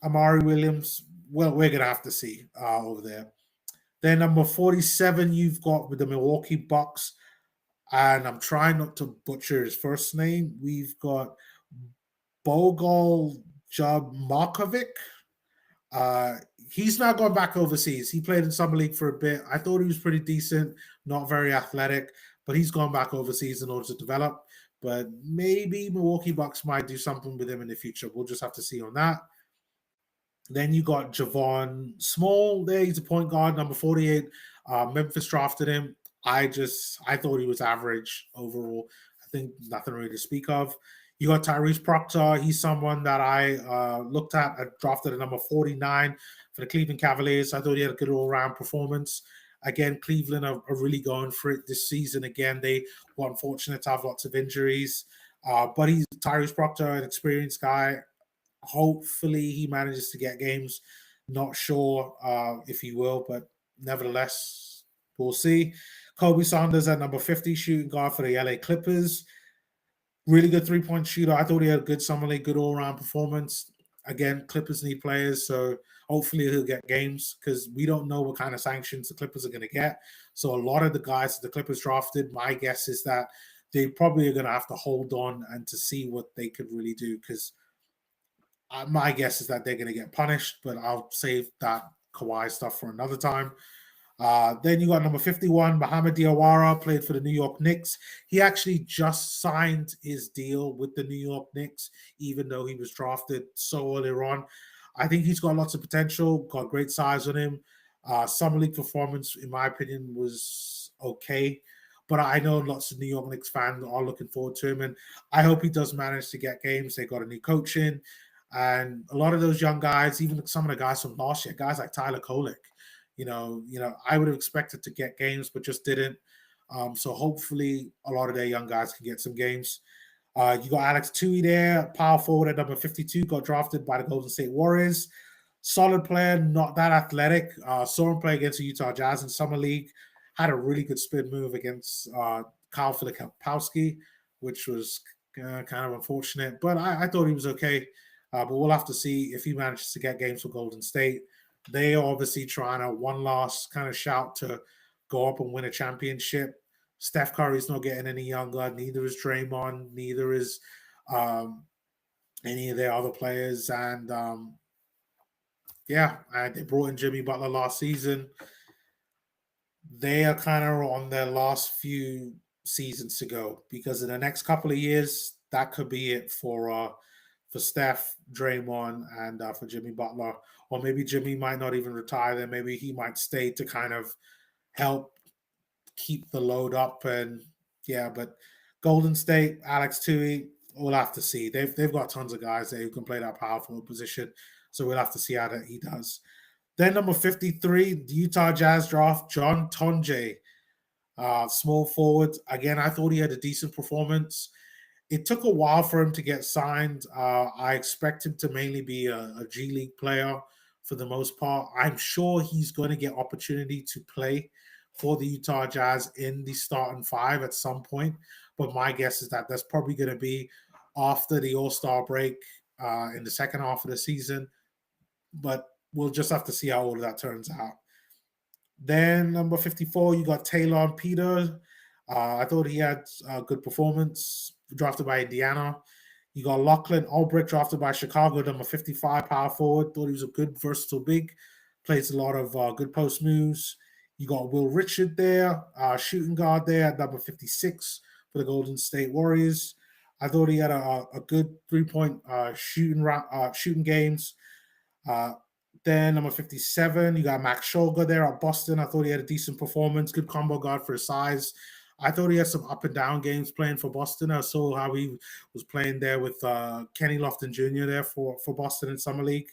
Amari Williams, well, we're going to have to see over there. Then number 47, you've got with the Milwaukee Bucks, and I'm trying not to butcher his first name. We've got Bogol Markovic. He's now gone back overseas. He played in summer league for a bit. I thought he was pretty decent, not very athletic, but he's gone back overseas in order to develop. But maybe Milwaukee Bucks might do something with him in the future. We'll just have to see on that. Then you got Javon Small there. He's a point guard, number 48. Memphis drafted him. I thought he was average overall. I think nothing really to speak of. You got Tyrese Proctor. He's someone that I looked at. I drafted at number 49 for the Cleveland Cavaliers. I thought he had a good all-around performance. Again, Cleveland are really going for it this season. Again, they were unfortunate to have lots of injuries. But he's Tyrese Proctor, an experienced guy. Hopefully he manages to get games. Not sure if he will, but nevertheless, we'll see. Kobe Saunders at number 50, shooting guard for the LA Clippers. Really good three-point shooter. I thought he had a good summer league, good all-around performance. Again, Clippers need players, so hopefully he'll get games because we don't know what kind of sanctions the Clippers are going to get. So a lot of the guys that the Clippers drafted, my guess is that they probably are going to have to hold on and to see what they could really do because my guess is that they're going to get punished, but I'll save that Kawhi stuff for another time. Then you got number 51, Mohamed Diawara, played for the New York Knicks. He actually just signed his deal with the New York Knicks, even though he was drafted so earlier on. I think he's got lots of potential, got great size on him. Summer league performance, in my opinion, was okay. But I know lots of New York Knicks fans are looking forward to him, and I hope he does manage to get games. They got a new coach in, and a lot of those young guys, even some of the guys from last year, guys like Tyler Kolek, I would have expected to get games, but just didn't. So hopefully a lot of their young guys can get some games. You got Alex Tui there, power forward at number 52, got drafted by the Golden State Warriors. Solid player, not that athletic. Saw him play against the Utah Jazz in Summer League. Had a really good spin move against Kyle Filipowski, which was kind of unfortunate. But I thought he was okay. But we'll have to see if he manages to get games for Golden State. They are obviously trying a one last kind of shout to go up and win a championship. Steph Curry's not getting any younger. Neither is Draymond. Neither is any of their other players. And they brought in Jimmy Butler last season. They are kind of on their last few seasons to go because in the next couple of years, that could be it for Steph, Draymond, and for Jimmy Butler. Or maybe Jimmy might not even retire then. Maybe he might stay to kind of help keep the load up. But Golden State, Alex Tui, we'll have to see. They've got tons of guys there who can play that power forward position. So we'll have to see how that he does. Then number 53, the Utah Jazz draft, John Tonje, small forward. Again, I thought he had a decent performance. It took a while for him to get signed. I expect him to mainly be a G League player for the most part. I'm sure he's going to get opportunity to play for the Utah Jazz in the starting five at some point. But my guess is that that's probably going to be after the All-Star break in the second half of the season. But we'll just have to see how all of that turns out. Then number 54, you got Taylor Peter. I thought he had a good performance, drafted by Indiana. You got Lachlan Ulbrich, drafted by Chicago, number 55, power forward. Thought he was a good, versatile big. Plays a lot of good post moves. You got Will Richard there, shooting guard there at number 56 for the Golden State Warriors. I thought he had a good three-point shooting games. Then number 57, you got Max Shulga there at Boston. I thought he had a decent performance, good combo guard for his size. I thought he had some up and down games playing for Boston. I saw how he was playing there with Kenny Lofton Jr. there for Boston in Summer League.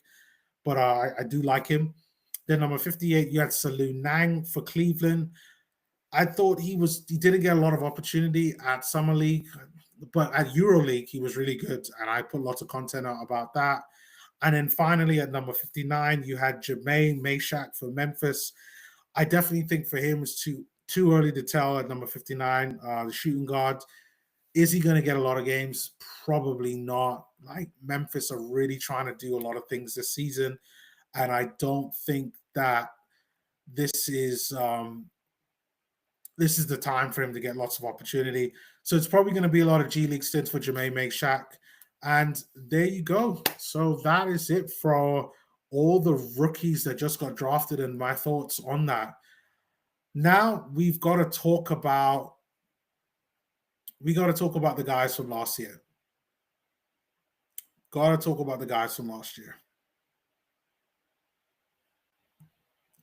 But I do like him. Then number 58, you had Salu Nang for Cleveland. I thought he didn't get a lot of opportunity at Summer League, but at EuroLeague, he was really good. And I put lots of content out about that. And then finally at number 59, you had Jermaine Meshack for Memphis. I definitely think for him it's too early to tell at number 59, the shooting guard. Is he going to get a lot of games? Probably not. Like Memphis are really trying to do a lot of things this season. And I don't think that this is the time for him to get lots of opportunity. So it's probably going to be a lot of G League stints for Jermaine Meshack. And there you go. So that is it for all the rookies that just got drafted and my thoughts on that. Now we've got to talk about the guys from last year. Got to talk about the guys from last year.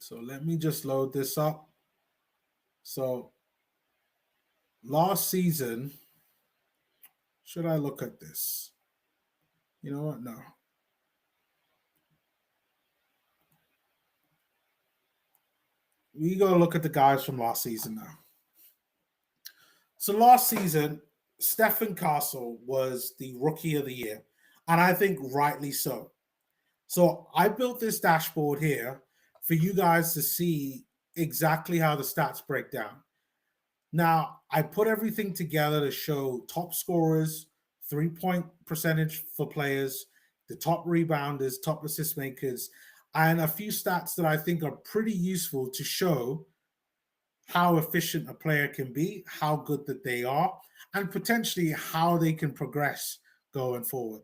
So let me just load this up. So last season, should I look at this? You know what? No. We got to look at the guys from last season now. So last season, Stephen Castle was the rookie of the year, and I think rightly so. So I built this dashboard here for you guys to see exactly how the stats break down. Now, I put everything together to show top scorers, 3-point percentage for players, the top rebounders, top assist makers, and a few stats that I think are pretty useful to show how efficient a player can be, how good that they are, and potentially how they can progress going forward.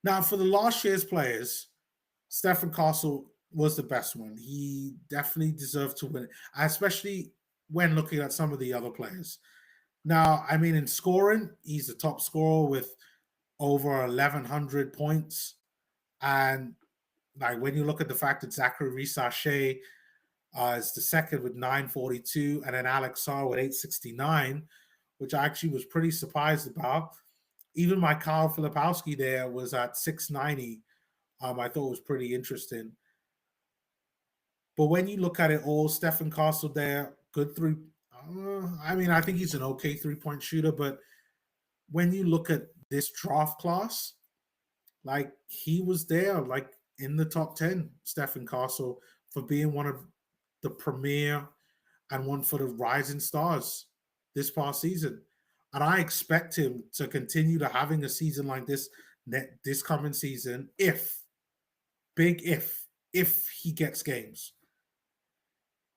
Now, for the last year's players, Stephen Castle was the best one. He definitely deserved to win, especially when looking at some of the other players. Now, I mean, in scoring, he's the top scorer with over 1,100 points. And like when you look at the fact that Zachary Reese-Sachet is the second with 942, and then Alex Sarr with 869, which I actually was pretty surprised about. Even my Kyle Filipowski there was at 690. I thought it was pretty interesting. But when you look at it all, Stephen Castle there, good three. I mean, I think he's an okay 3-point shooter, but when you look at this draft class, like he was there, like in the top 10, Stephen Castle, for being one of the premier and one for the rising stars this past season. And I expect him to continue to having a season like this coming season if he gets games.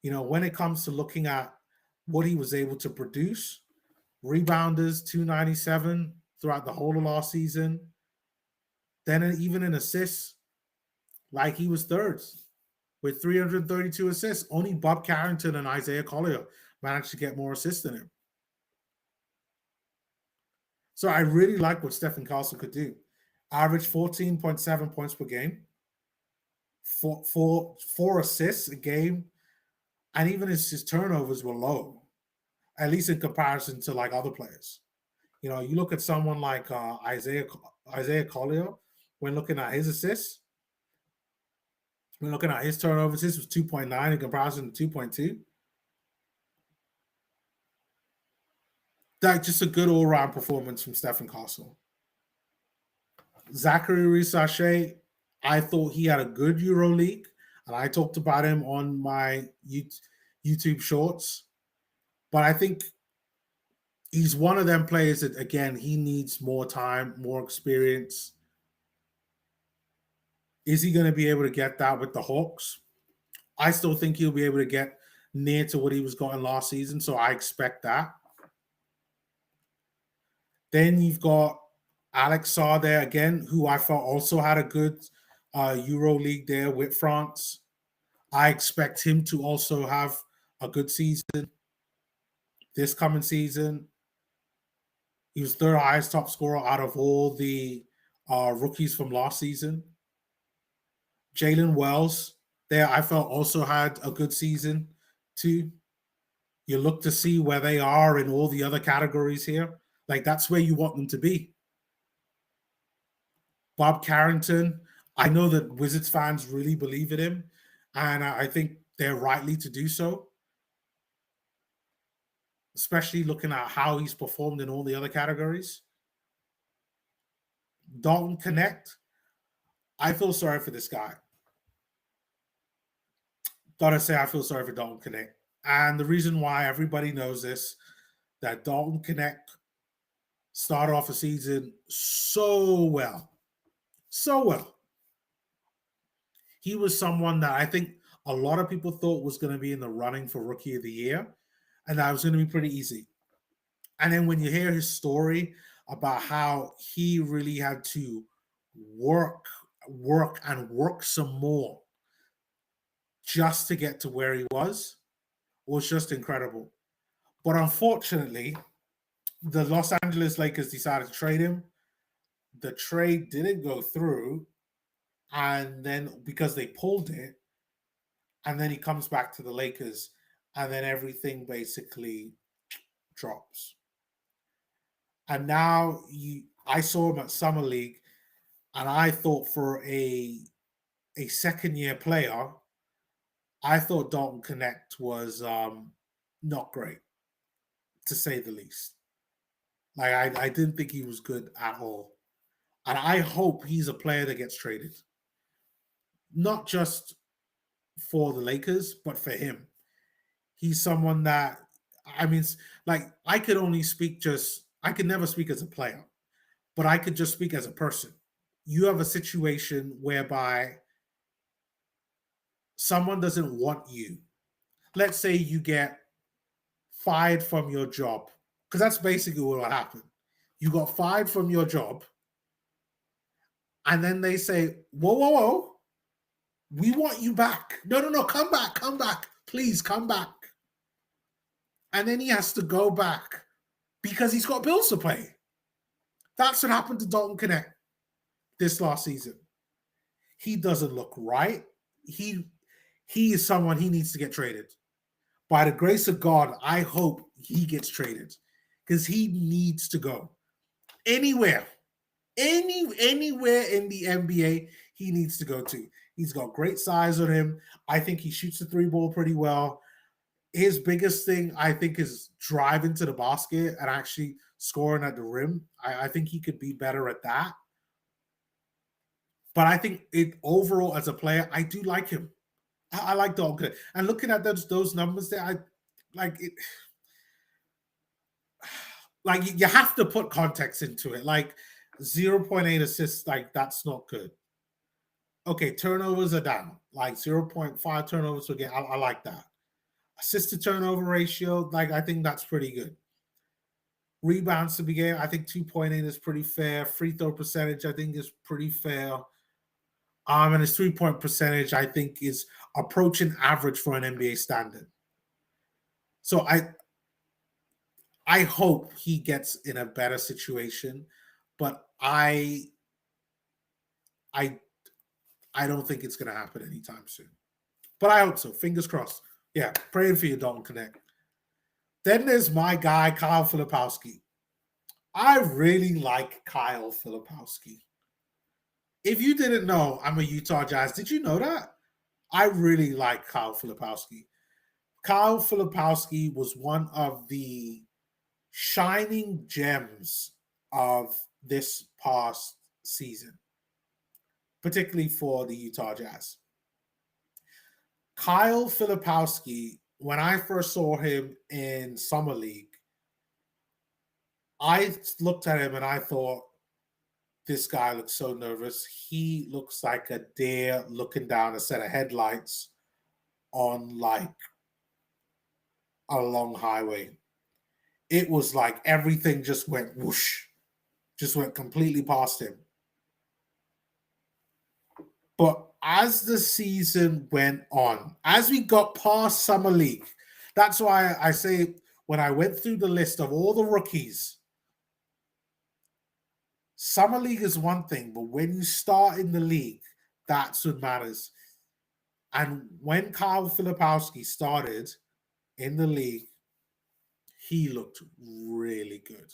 You know, when it comes to looking at what he was able to produce, rebounders, 297 throughout the whole of last season. Then even in assists, like he was third with 332 assists. Only Bob Carrington and Isaiah Collier managed to get more assists than him. So I really like what Stephen Castle could do. Average 14.7 points per game, four assists a game, and even his turnovers were low, at least in comparison to like other players. You know, you look at someone like Isaiah Collier, when looking at his assists, when looking at his turnovers, his was 2.9 in comparison to 2.2. That's just a good all-round performance from Stephen Castle. Zachary Reese-Sachet, I thought he had a good EuroLeague, and I talked about him on my YouTube shorts. But I think he's one of them players that, again, he needs more time, more experience. Is he going to be able to get that with the Hawks? I still think he'll be able to get near to what he was going last season, so I expect that. Then you've got Alex Sarr there again, who I felt also had a good EuroLeague there with France. I expect him to also have a good season this coming season. He was third highest top scorer out of all the rookies from last season. Jalen Wells there, I felt also had a good season too. You look to see where they are in all the other categories here. Like, that's where you want them to be. Bob Carrington, I know that Wizards fans really believe in him. And I think they're rightly to do so, especially looking at how he's performed in all the other categories. Dalton Connect, I feel sorry for this guy. Gotta say, I feel sorry for Dalton Connect. And the reason why everybody knows this, that Dalton Connect started off a season so well. So well. He was someone that I think a lot of people thought was going to be in the running for Rookie of the Year, and that was going to be pretty easy. And then when you hear his story about how he really had to work some more just to get to where he was just incredible. But unfortunately, the Los Angeles Lakers decided to trade him. The trade didn't go through, and then because they pulled it, and then he comes back to the Lakers, and then everything basically drops. And now I saw him at Summer League, and I thought for a second-year player, I thought Dalton Connect was not great, to say the least. Like, I didn't think he was good at all. And I hope he's a player that gets traded. Not just for the Lakers, but for him. He's someone that, I mean, like, I could never speak as a player, but I could just speak as a person. You have a situation whereby someone doesn't want you. Let's say you get fired from your job, because that's basically what happened. You got fired from your job, and then they say, whoa, we want you back. No, come back, please come back. And then he has to go back because he's got bills to pay. That's what happened to Dalton Connect this last season. He doesn't look right. He is someone he needs to get traded. By the grace of God, I hope he gets traded because he needs to go. Anywhere in the NBA, he needs to go to. He's got great size on him. I think he shoots the three ball pretty well. His biggest thing, I think, is driving to the basket and actually scoring at the rim. I think he could be better at that. But I think overall as a player, I do like him. I like Dalton. And looking at those numbers there, I like it. Like, you have to put context into it. Like 0.8 assists, like that's not good. Okay, turnovers are down. Like 0.5 turnovers per game. I like that. Assist to turnover ratio, like I think that's pretty good. Rebounds to be game, I think 2.8 is pretty fair. Free throw percentage, I think, is pretty fair. And his 3-point percentage, I think, is approaching average for an NBA standard. So I hope he gets in a better situation, but I don't think it's going to happen anytime soon. But I hope so. Fingers crossed. Yeah, praying for you, Dalton Connect. Then there's my guy, Kyle Filipowski. I really like Kyle Filipowski. If you didn't know, I'm a Utah Jazz. Did you know that? I really like Kyle Filipowski. Kyle Filipowski was one of the shining gems of this past season, particularly for the Utah Jazz. Kyle Filipowski, when I first saw him in Summer League, I looked at him and I thought, this guy looks so nervous. He looks like a deer looking down a set of headlights on like a long highway. It was like everything just went whoosh, just went completely past him. But as the season went on, as we got past Summer League, that's why I say when I went through the list of all the rookies, Summer League is one thing, but when you start in the league, that's what matters. And when Kyle Filipowski started in the league, he looked really good.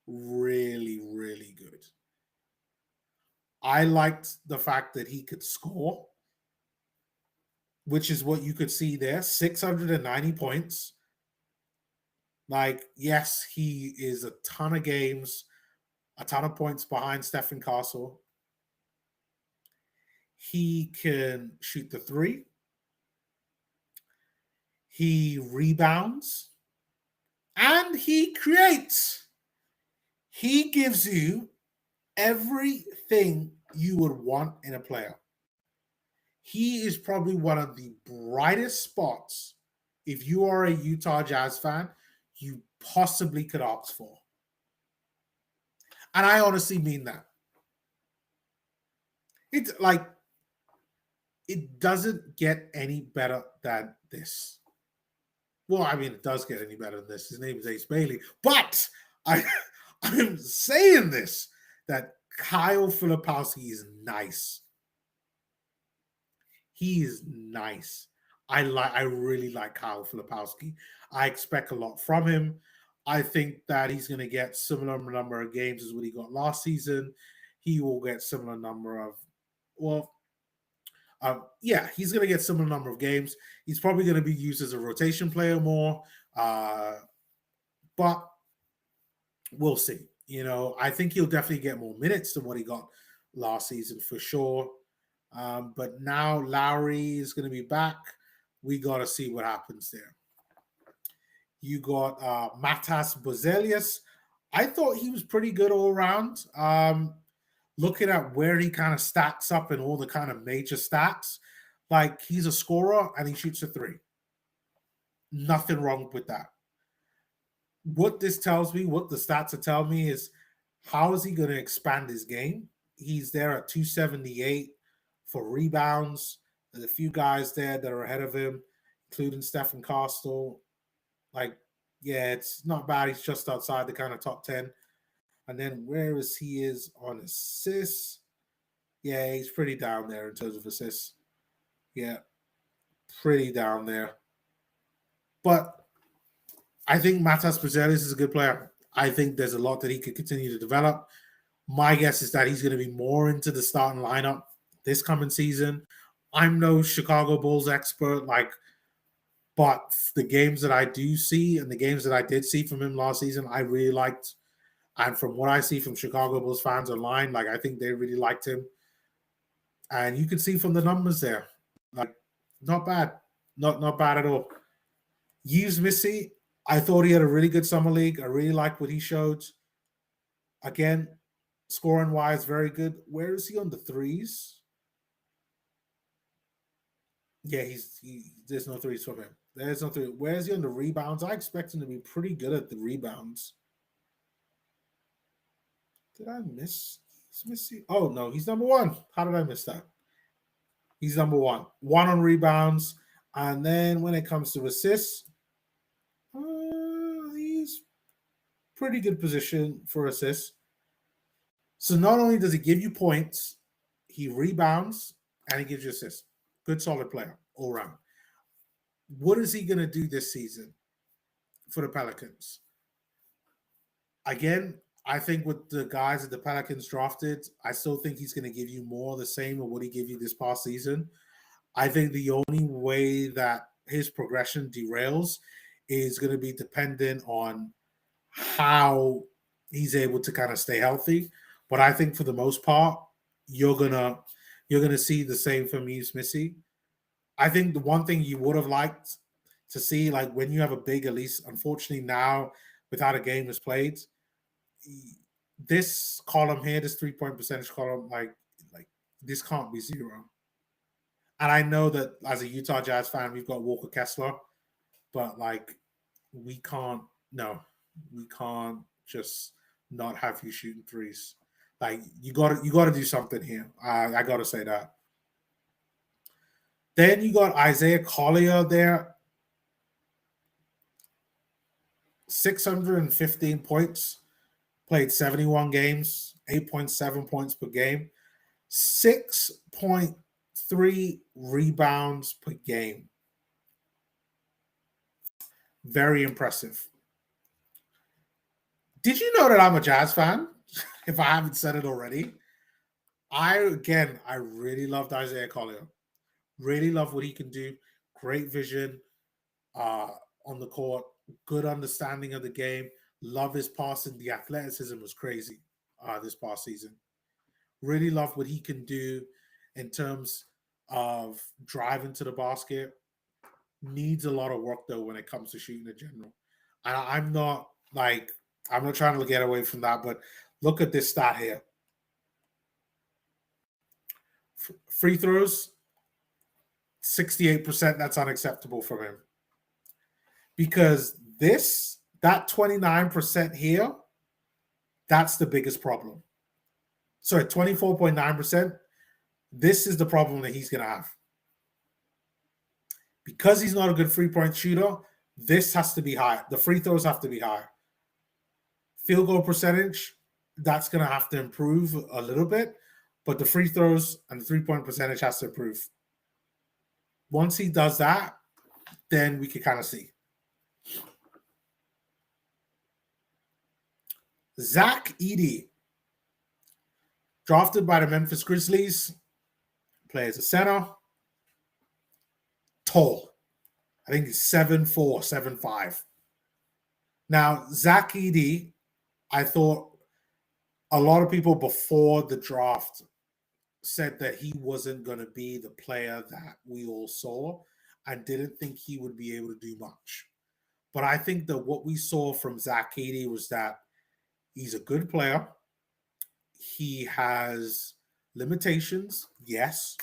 Really, really good. I liked the fact that he could score. which is what you could see there, 690 points. Like, yes, he is a ton of games, a ton of points behind Stephen Castle. He can shoot the three. He rebounds. And he creates. He gives you everything you would want in a player. He is probably one of the brightest spots, if you are a Utah Jazz fan, you possibly could ask for. And I honestly mean that. It's like, it doesn't get any better than this. Well, I mean, it does get any better than this. His name is Ace Bailey. But I'm saying this, that Kyle Filipowski is nice. He is nice. I really like Kyle Filipowski. I expect a lot from him. I think that he's going to get similar number of games as what he got last season. He will get similar number of, he's going to get similar number of games. He's probably going to be used as a rotation player more, but we'll see. I think he'll definitely get more minutes than what he got last season for sure. But now Lowry is going to be back. We got to see what happens there. You got Matas Bozelius. I thought he was pretty good all around. Looking at where he kind of stacks up in all the kind of major stats, like he's a scorer and he shoots a three. Nothing wrong with that. What this tells me, what the stats are telling me is, how is he going to expand his game? He's there at 278 for rebounds. There's a few guys there that are ahead of him, including Stephen Castle. It's not bad. He's just outside the kind of top 10. And then where is he is on assists? Yeah, he's pretty down there in terms of assists. Yeah, pretty down there. But I think Matas Bozelius is a good player. I think there's a lot that he could continue to develop. My guess is that he's going to be more into the starting lineup this coming season. I'm no Chicago Bulls expert, but the games that I do see and the games that I did see from him last season, I really liked. And from what I see from Chicago Bulls fans online, I think they really liked him. And you can see from the numbers there, not bad. Not bad at all. Yves Missy, I thought he had a really good summer league. I really liked what he showed. Again, scoring-wise, very good. Where is he on the threes? Yeah, there's no threes from him. There's no three. Where is he on the rebounds? I expect him to be pretty good at the rebounds. Did I miss Missy? Oh, no, he's number one. How did I miss that? He's number one. One on rebounds. And then when it comes to assists, he's pretty good position for assists. So not only does he give you points, he rebounds and he gives you assists. Good, solid player all around. What is he going to do this season for the Pelicans? Again, I think with the guys that the Pelicans drafted, I still think he's going to give you more of the same of what he gave you this past season. I think the only way that his progression derails is going to be dependent on how he's able to kind of stay healthy. But I think for the most part, you're gonna see the same from Yves Missy. I think the one thing you would have liked to see, when you have a big, at least unfortunately now, without a game is played, this column here, this 3-point percentage column, this can't be zero. And I know that as a Utah Jazz fan, we've got Walker Kessler, but we can't just not have you shooting threes. You got to do something here. I got to say that. Then you got Isaiah Collier there. 615 points, played 71 games, 8.7 points per game, 6.3 rebounds per game. Very impressive. Did you know that I'm a Jazz fan? If I haven't said it already. I really loved Isaiah Collier. Really love what he can do. Great vision on the court. Good understanding of the game. Love his passing. The athleticism was crazy this past season. Really love what he can do in terms of driving to the basket. Needs a lot of work though when it comes to shooting in general. And I'm not trying to get away from that, but look at this stat here. Free throws, 68%. That's unacceptable from him. Because that 29% here, that's the biggest problem. Sorry, 24.9%. This is the problem that he's going to have. Because he's not a good three-point shooter, this has to be high. The free throws have to be higher. Field goal percentage, that's going to have to improve a little bit, but the free throws and the three-point percentage has to improve. Once he does that, then we can kind of see. Zach Edey, drafted by the Memphis Grizzlies, plays a center. Tall. I think he's 7'4", 7'5". Now, Zach Edey, I thought a lot of people before the draft said that he wasn't going to be the player that we all saw and didn't think he would be able to do much. But I think that what we saw from Zach Edey was that he's a good player. He has limitations, yes,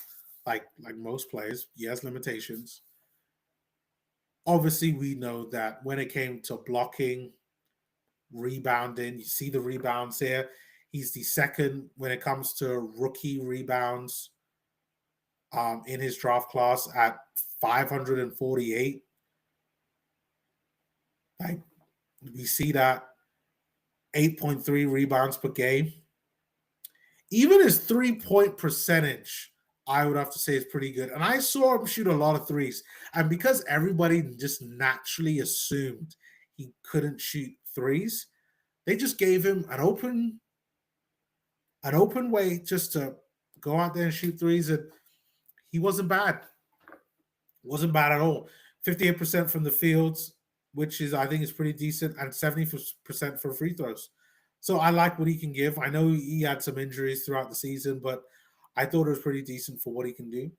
like most players, he has limitations. Obviously, we know that when it came to blocking, rebounding, you see the rebounds here. He's the second when it comes to rookie rebounds in his draft class at 548. Like, we see that 8.3 rebounds per game. Even his three-point percentage, I would have to say, is pretty good. And I saw him shoot a lot of threes. And because everybody just naturally assumed he couldn't shoot threes, they just gave him an open way just to go out there and shoot threes. And he wasn't bad. Wasn't bad at all. 58% from the fields, which is, I think, is pretty decent, and 70% for free throws. So I like what he can give. I know he had some injuries throughout the season, but I thought it was pretty decent for what he can do.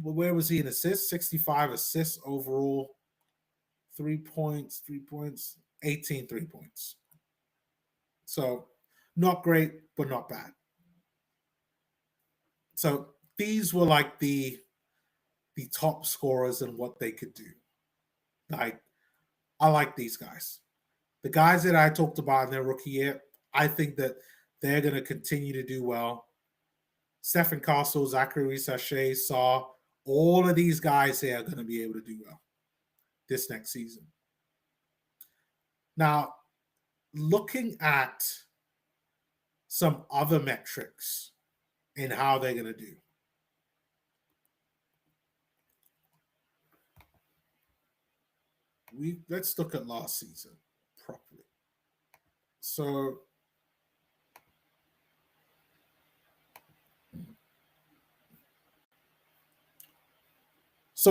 Where was he in assists? 65 assists overall. 3 points, 18 3 points. So not great, but not bad. So these were like the top scorers and what they could do. Like, I like these guys. The guys that I talked about in their rookie year, I think that they're going to continue to do well. Stephen Castle, Zachary Sachet, Saw, all of these guys here are going to be able to do well this next season. Now, looking at some other metrics in how they're going to do. Let's look at last season properly. So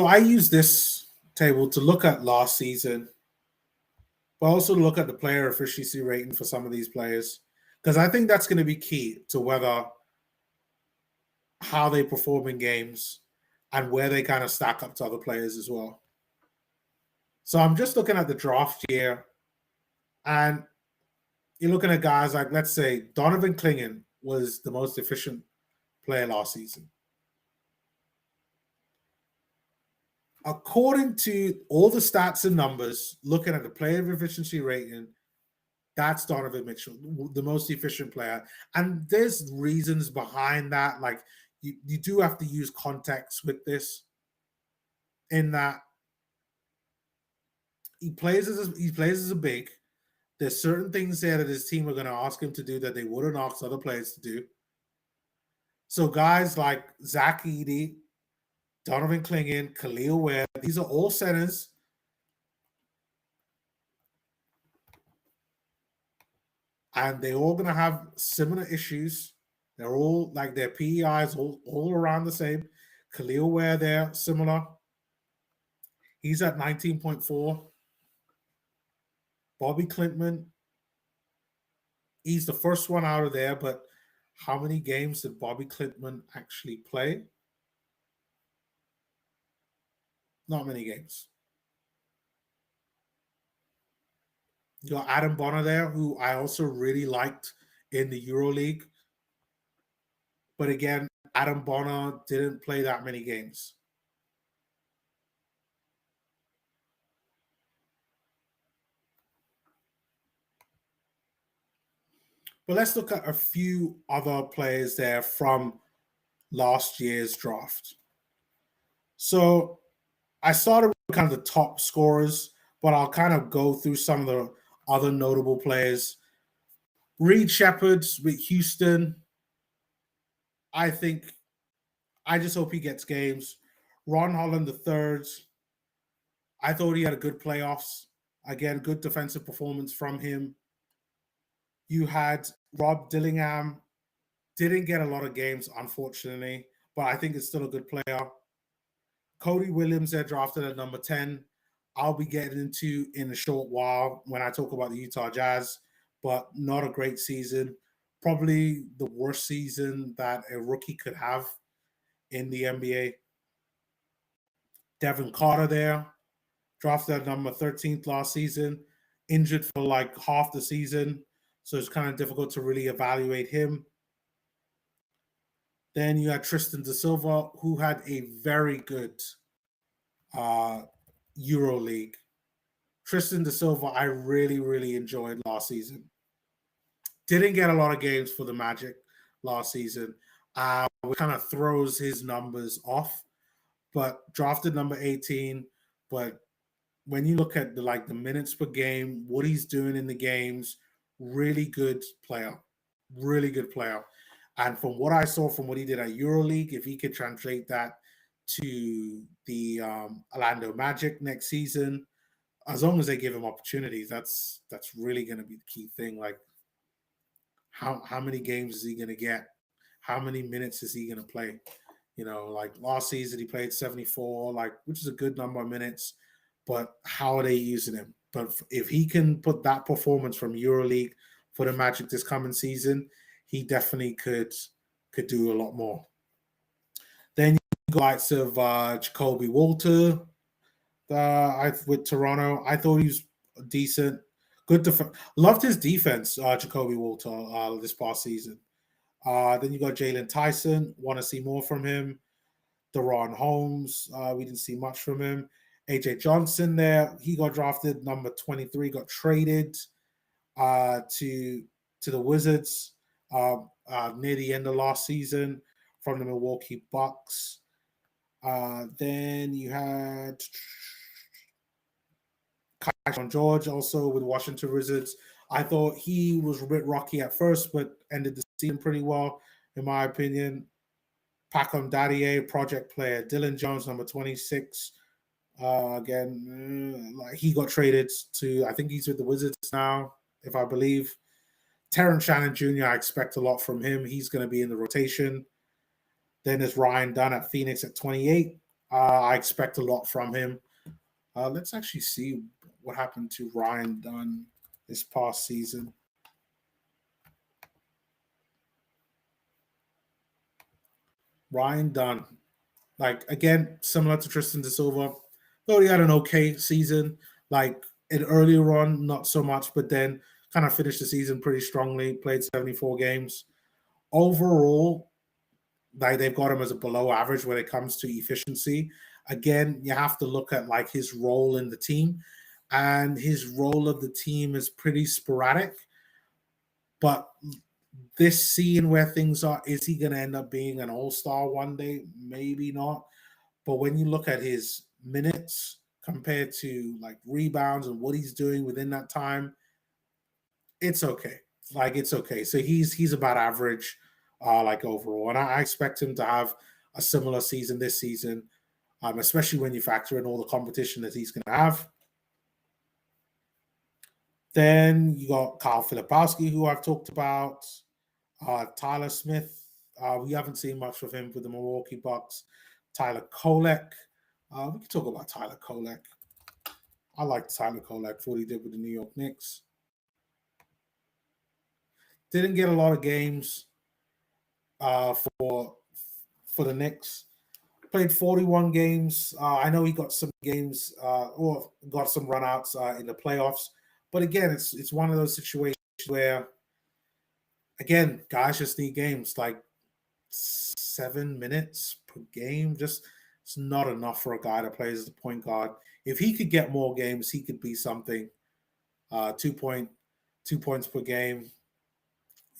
I use this table to look at last season, but also look at the player efficiency rating for some of these players, because I think that's going to be key to whether how they perform in games and where they kind of stack up to other players as well. So I'm just looking at the draft year, and you're looking at guys like, let's say, Donovan Clingan was the most efficient player last season. According to all the stats and numbers, looking at the player efficiency rating, that's Donovan Mitchell, the most efficient player. And there's reasons behind that. Like, you do have to use context with this, in that he plays as a big. There's certain things there that his team are going to ask him to do that they wouldn't ask other players to do. So guys like Zach Edey, Donovan Clingan, Khalil Ware, these are all centers. And they're all going to have similar issues. They're all like their PEIs all around the same. Collier there, similar. He's at 19.4. Bobby Clintman, he's the first one out of there, but how many games did Bobby Clintman actually play? Not many games. You got Adam Bonner there, who I also really liked in the EuroLeague. But again, Adam Bonner didn't play that many games. But let's look at a few other players there from last year's draft. So I started with kind of the top scorers, but I'll kind of go through some of the other notable players. Reed Shepherd with Houston. I just hope he gets games. Ron Holland III. I thought he had a good playoffs. Again, good defensive performance from him. You had Rob Dillingham. Didn't get a lot of games, unfortunately, but I think it's still a good player. Cody Williams there drafted at number 10. I'll be getting into in a short while when I talk about the Utah Jazz, but not a great season. Probably the worst season that a rookie could have in the NBA. Devin Carter there, drafted at number 13th last season, injured for like half the season, so it's kind of difficult to really evaluate him. Then you had Tristan da Silva, who had a very good EuroLeague. Tristan da Silva, I really, really enjoyed last season. Didn't get a lot of games for the Magic last season, which kind of throws his numbers off. But drafted number 18. But when you look at the minutes per game, what he's doing in the games, really good player. Really good player. And from what I saw from what he did at EuroLeague, if he could translate that to the Orlando Magic next season, as long as they give him opportunities, that's really going to be the key thing. Like, how many games is he going to get? How many minutes is he going to play? You know, like last season he played 74, which is a good number of minutes, but how are they using him? But if he can put that performance from EuroLeague for the Magic this coming season, he definitely could do a lot more. Then you got likes of Jacoby Walter with Toronto. I thought he was decent. Good defense. Loved his defense, Jacoby Walter, this past season. Then you got Jalen Tyson. Want to see more from him. Deron Holmes. We didn't see much from him. AJ Johnson there. He got drafted number 23. Got traded to the Wizards near the end of last season from the Milwaukee Bucks. Then you had Keyshawn George also with Washington Wizards. I thought he was a bit rocky at first, but ended the season pretty well, in my opinion. Pacom Dadier, project player. Dylan Jones, number 26. He got traded to, I think he's with the Wizards now, if I believe. Terrence Shannon Jr., I expect a lot from him. He's going to be in the rotation. Then there's Ryan Dunn at Phoenix at 28. I expect a lot from him. Let's actually see what happened to Ryan Dunn this past season. Ryan Dunn, again, similar to Tristan da Silva, though he had an okay season. Earlier on, not so much, but then kind of finished the season pretty strongly, played 74 games. Overall, they've got him as a below average when it comes to efficiency. Again, you have to look at his role in the team, and his role of the team is pretty sporadic. But this seeing where things are, is he going to end up being an all-star one day? Maybe not. But when you look at his minutes compared to rebounds and what he's doing within that time, it's okay. It's okay. So he's about average, overall. And I expect him to have a similar season this season, especially when you factor in all the competition that he's going to have. Then you got Kyle Filipowski, who I've talked about. Tyler Smith. We haven't seen much of him with the Milwaukee Bucks. Tyler Kolek. We can talk about Tyler Kolek. I like Tyler Kolek for what he did with the New York Knicks. Didn't get a lot of games for the Knicks. Played 41 games. I know he got some games or got some runouts in the playoffs. But again, it's one of those situations where, again, guys just need games like 7 minutes per game. Just it's not enough for a guy that plays as a point guard. If he could get more games, he could be something. 2 points per game.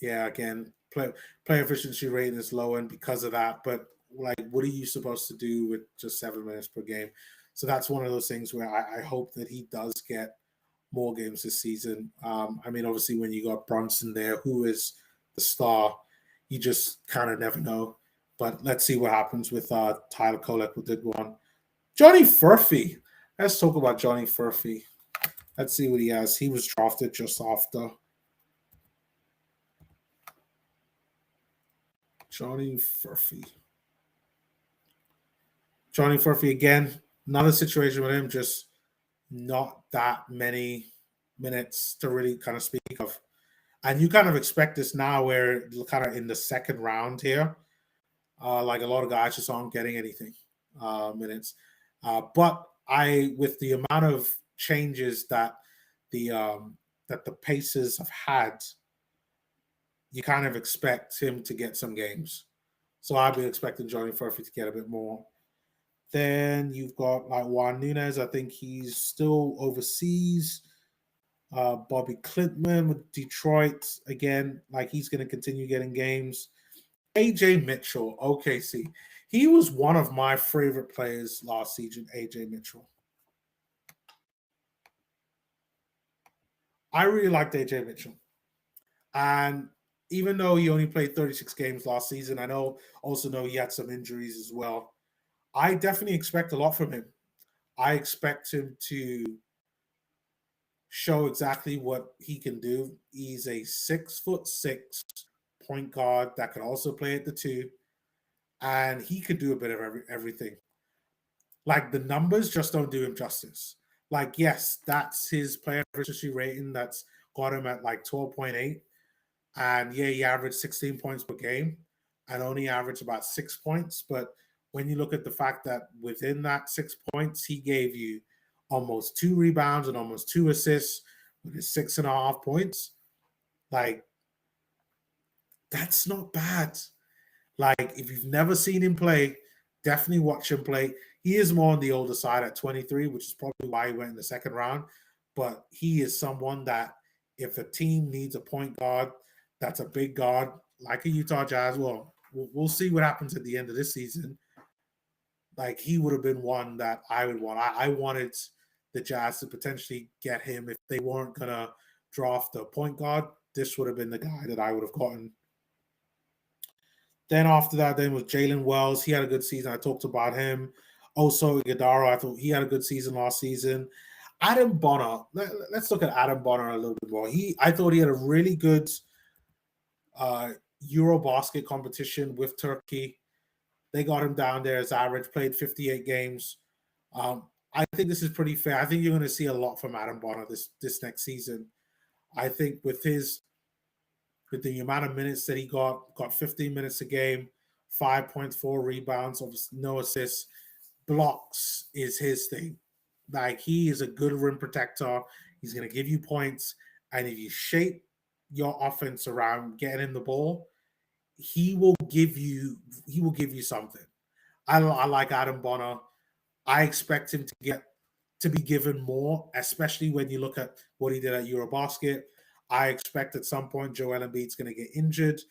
Yeah, again, play efficiency rating is low, and because of that, but like, what are you supposed to do with just 7 minutes per game? So that's one of those things where I hope that he does get more games this season. I mean, obviously, when you got Brunson there, who is the star, you just kind of never know. But let's see what happens with Tyler Kolek, who did one. Johnny Furphy. Let's talk about Johnny Furphy. Let's see what he has. He was drafted just after. Johnny Furphy. Johnny Furphy, again, another situation with him, just not that many minutes to really kind of speak of. And you kind of expect this now where kind of in the second round here, like a lot of guys just aren't getting anything minutes. But with the amount of changes that the Pacers have had, you kind of expect him to get some games. So I'd be expecting Johnny Furphy to get a bit more. Then you've got like Juan Nunez. I think he's still overseas. Bobby Clintman with Detroit. Again, like he's going to continue getting games. AJ Mitchell, OKC. He was one of my favorite players last season, AJ Mitchell. I really liked AJ Mitchell. And even though he only played 36 games last season, I also know he had some injuries as well. I definitely expect a lot from him. I expect him to show exactly what he can do. He's a 6'6" point guard that can also play at the 2, and he could do a bit of everything. Like, the numbers just don't do him justice. Like, yes, that's his player efficiency rating that's got him at like 12.8. And yeah, he averaged 16 points per game and only averaged about 6 points. But when you look at the fact that within that 6 points, he gave you almost 2 rebounds and almost 2 assists with his 6.5 points, like, that's not bad. Like, if you've never seen him play, definitely watch him play. He is more on the older side at 23, which is probably why he went in the second round. But he is someone that if a team needs a point guard, that's a big guard, like a Utah Jazz. Well, we'll see what happens at the end of this season. Like, he would have been one that I would want. I wanted the Jazz to potentially get him. If they weren't going to draft a point guard, this would have been the guy that I would have gotten. Then after that, then was Jalen Wells. He had a good season. I talked about him. Also, Iguodala, I thought he had a good season last season. Adam Bonner. Let's look at Adam Bonner a little bit more. I thought he had a really good Eurobasket competition with Turkey. They got him down there as average, played 58 games. I think this is pretty fair. I think you're going to see a lot from Adam Bonner this next season. I think with the amount of minutes that he got 15 minutes a game, 5.4 rebounds, no assists, blocks is his thing. Like, he is a good rim protector. He's going to give you points. And if you shape your offense around getting him the ball, he will give you something. I like Adam Bonner. I expect him to be given more, especially when you look at what he did at Eurobasket. I expect at some point Joel Embiid's going to get injured,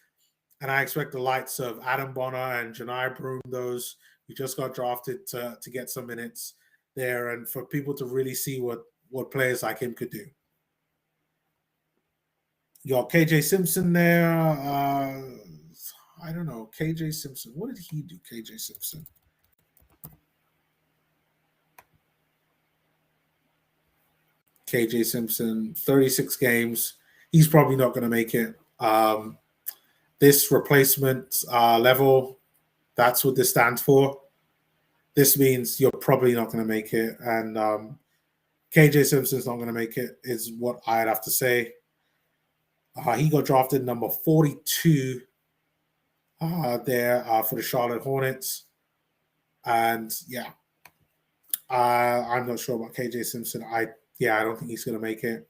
and I expect the likes of Adam Bonner and Janai Broom, those who just got drafted, to get some minutes there, and for people to really see what players like him could do. You got KJ Simpson there. I don't know. KJ Simpson. What did he do, KJ Simpson? KJ Simpson, 36 games. He's probably not going to make it. This replacement level, that's what this stands for. this means you're probably not going to make it. And KJ Simpson's not going to make it, is what I'd have to say. He got drafted number 42 there for the Charlotte Hornets. And yeah, I'm not sure about KJ Simpson. I don't think he's going to make it.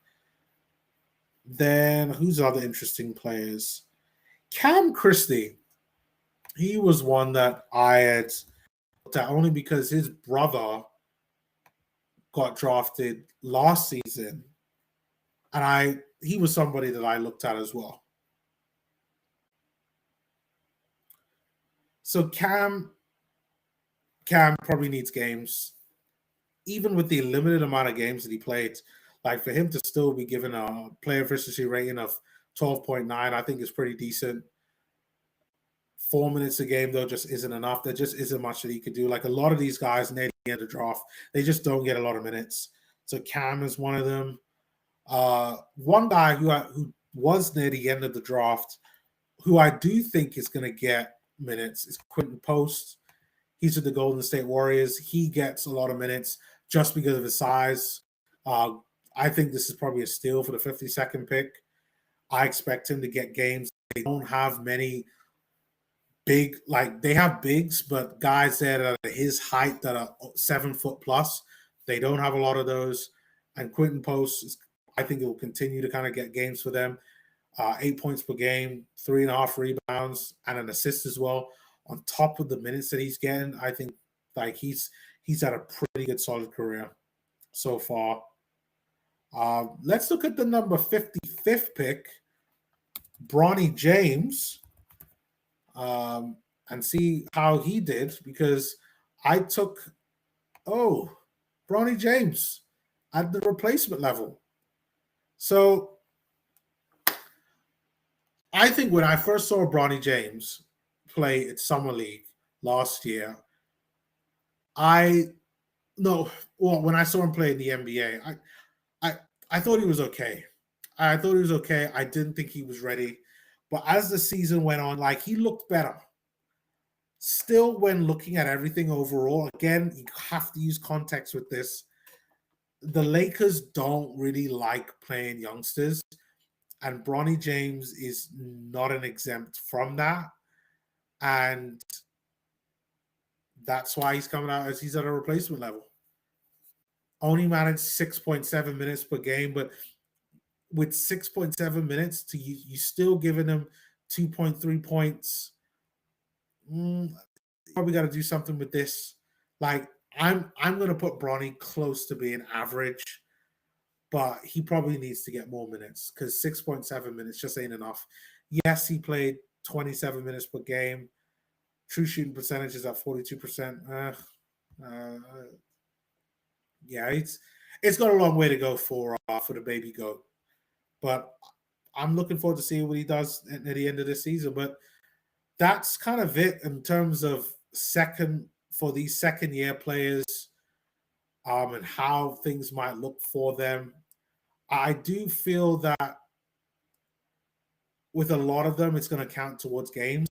Then who's other interesting players? Cam Christie. He was one that I had looked at only because his brother got drafted last season. And he was somebody that I looked at as well. So Cam probably needs games. Even with the limited amount of games that he played, like for him to still be given a player efficiency rating of 12.9, I think is pretty decent. 4 minutes a game, though, just isn't enough. There just isn't much that he could do. Like a lot of these guys near the end of the draft, they just don't get a lot of minutes. So Cam is one of them. One guy who was near the end of the draft, who I do think is going to get minutes, is Quentin Post. He's with the Golden State Warriors. He gets a lot of minutes just because of his size. I think this is probably a steal for the 52nd pick. I expect him to get games. They don't have many big, like they have bigs, but guys that are his height that are 7 foot plus, they don't have a lot of those. And Quentin Post, I think it will continue to kind of get games for them. 8 points per game, 3.5 rebounds, and an assist as well. On top of the minutes that he's getting, I think like he's had a pretty good solid career so far. Let's look at the number 55th pick, Bronny James, and see how he did, because I took Bronny James at the replacement level. So I think when I first saw Bronny James play at Summer League last year, when I saw him play in the NBA, I thought he was okay. I didn't think he was ready. But as the season went on, like he looked better. Still, when looking at everything overall, again, you have to use context with this. The Lakers don't really like playing youngsters, and Bronny James is not an exempt from that. And that's why he's coming out as he's at a replacement level. Only managed 6.7 minutes per game, but with 6.7 minutes, you still giving him 2.3 points. Probably got to do something with this. Like I'm going to put Bronny close to being average, but he probably needs to get more minutes because 6.7 minutes just ain't enough. Yes, he played 27 minutes per game. True shooting percentage is at 42%. It's got a long way to go for the baby goat. But I'm looking forward to seeing what he does at the end of the season. But that's kind of it in terms of these second-year players and how things might look for them. I do feel that with a lot of them, it's going to count towards games,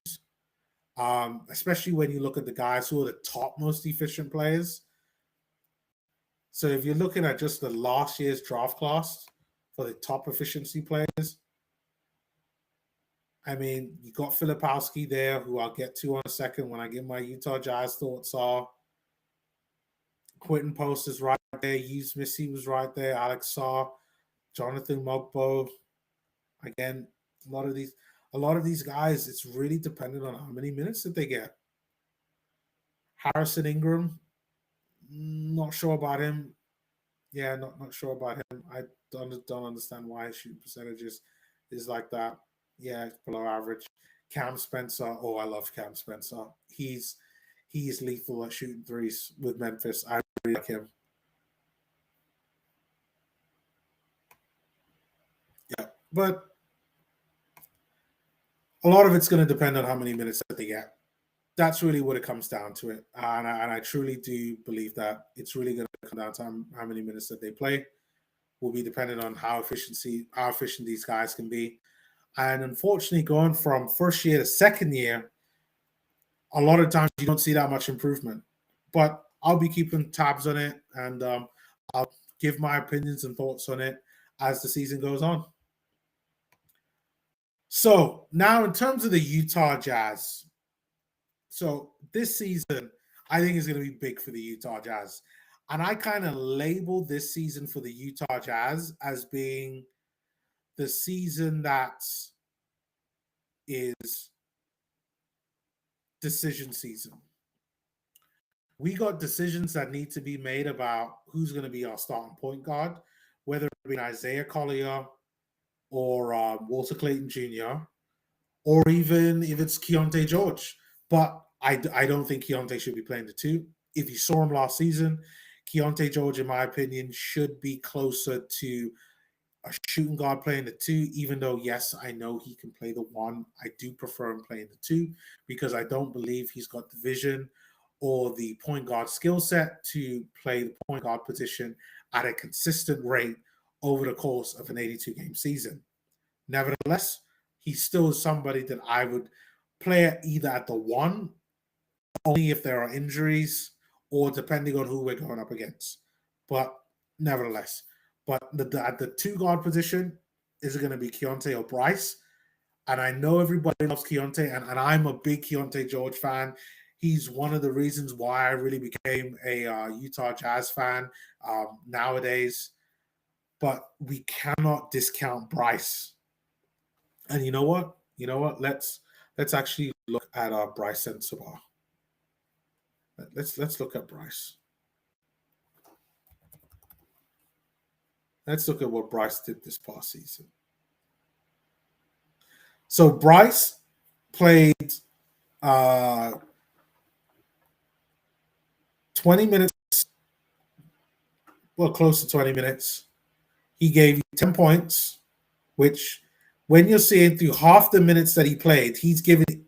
especially when you look at the guys who are the top most efficient players. So if you're looking at just the last year's draft class for the top efficiency players, I mean, you got Filipowski there, who I'll get to in a second when I give my Utah Jazz thoughts are. Quentin Post is right there. Yves Missy was right there. Alex Saw, Jonathan Mogbo. Again, a lot of these guys, it's really dependent on how many minutes that they get. Harrison Ingram, not sure about him. Yeah, not sure about him. I don't understand why his shooting percentage is like that. Yeah, it's below average. Cam Spencer. Oh, I love Cam Spencer. He's lethal at shooting threes with Memphis. I really like him. Yeah, but a lot of it's going to depend on how many minutes that they get. That's really what it comes down to it. And I truly do believe that it's really going to come down to how many minutes that they play. Will be dependent on how efficient these guys can be. And unfortunately, going from first year to second year, a lot of times you don't see that much improvement. But I'll be keeping tabs on it, and I'll give my opinions and thoughts on it as the season goes on. So now in terms of the Utah Jazz, so this season I think is going to be big for the Utah Jazz. And I kind of label this season for the Utah Jazz as being the season that is decision season. We got decisions that need to be made about who's going to be our starting point guard, whether it be Isaiah Collier or Walter Clayton Jr., or even if it's Keontae George. But I don't think Keontae should be playing the two. If you saw him last season, Keontae George, in my opinion, should be closer to a shooting guard playing the two, even though, yes, I know he can play the one. I do prefer him playing the two because I don't believe he's got the vision or the point guard skill set to play the point guard position at a consistent rate over the course of an 82-game season. Nevertheless, he still is somebody that I would play either at the one, only if there are injuries, or depending on who we're going up against. But nevertheless, at the two guard position, is it going to be Keontae or Brice? And I know everybody loves Keontae, and I'm a big Keontae George fan. He's one of the reasons why I really became a Utah Jazz fan nowadays. But we cannot discount Brice. And you know what? Let's actually look at Brice Sensabaugh. Let's look at Brice. Let's look at what Brice did this past season. So Brice played 20 minutes, well, close to 20 minutes. He gave you 10 points, which when you're seeing through half the minutes that he played, he's given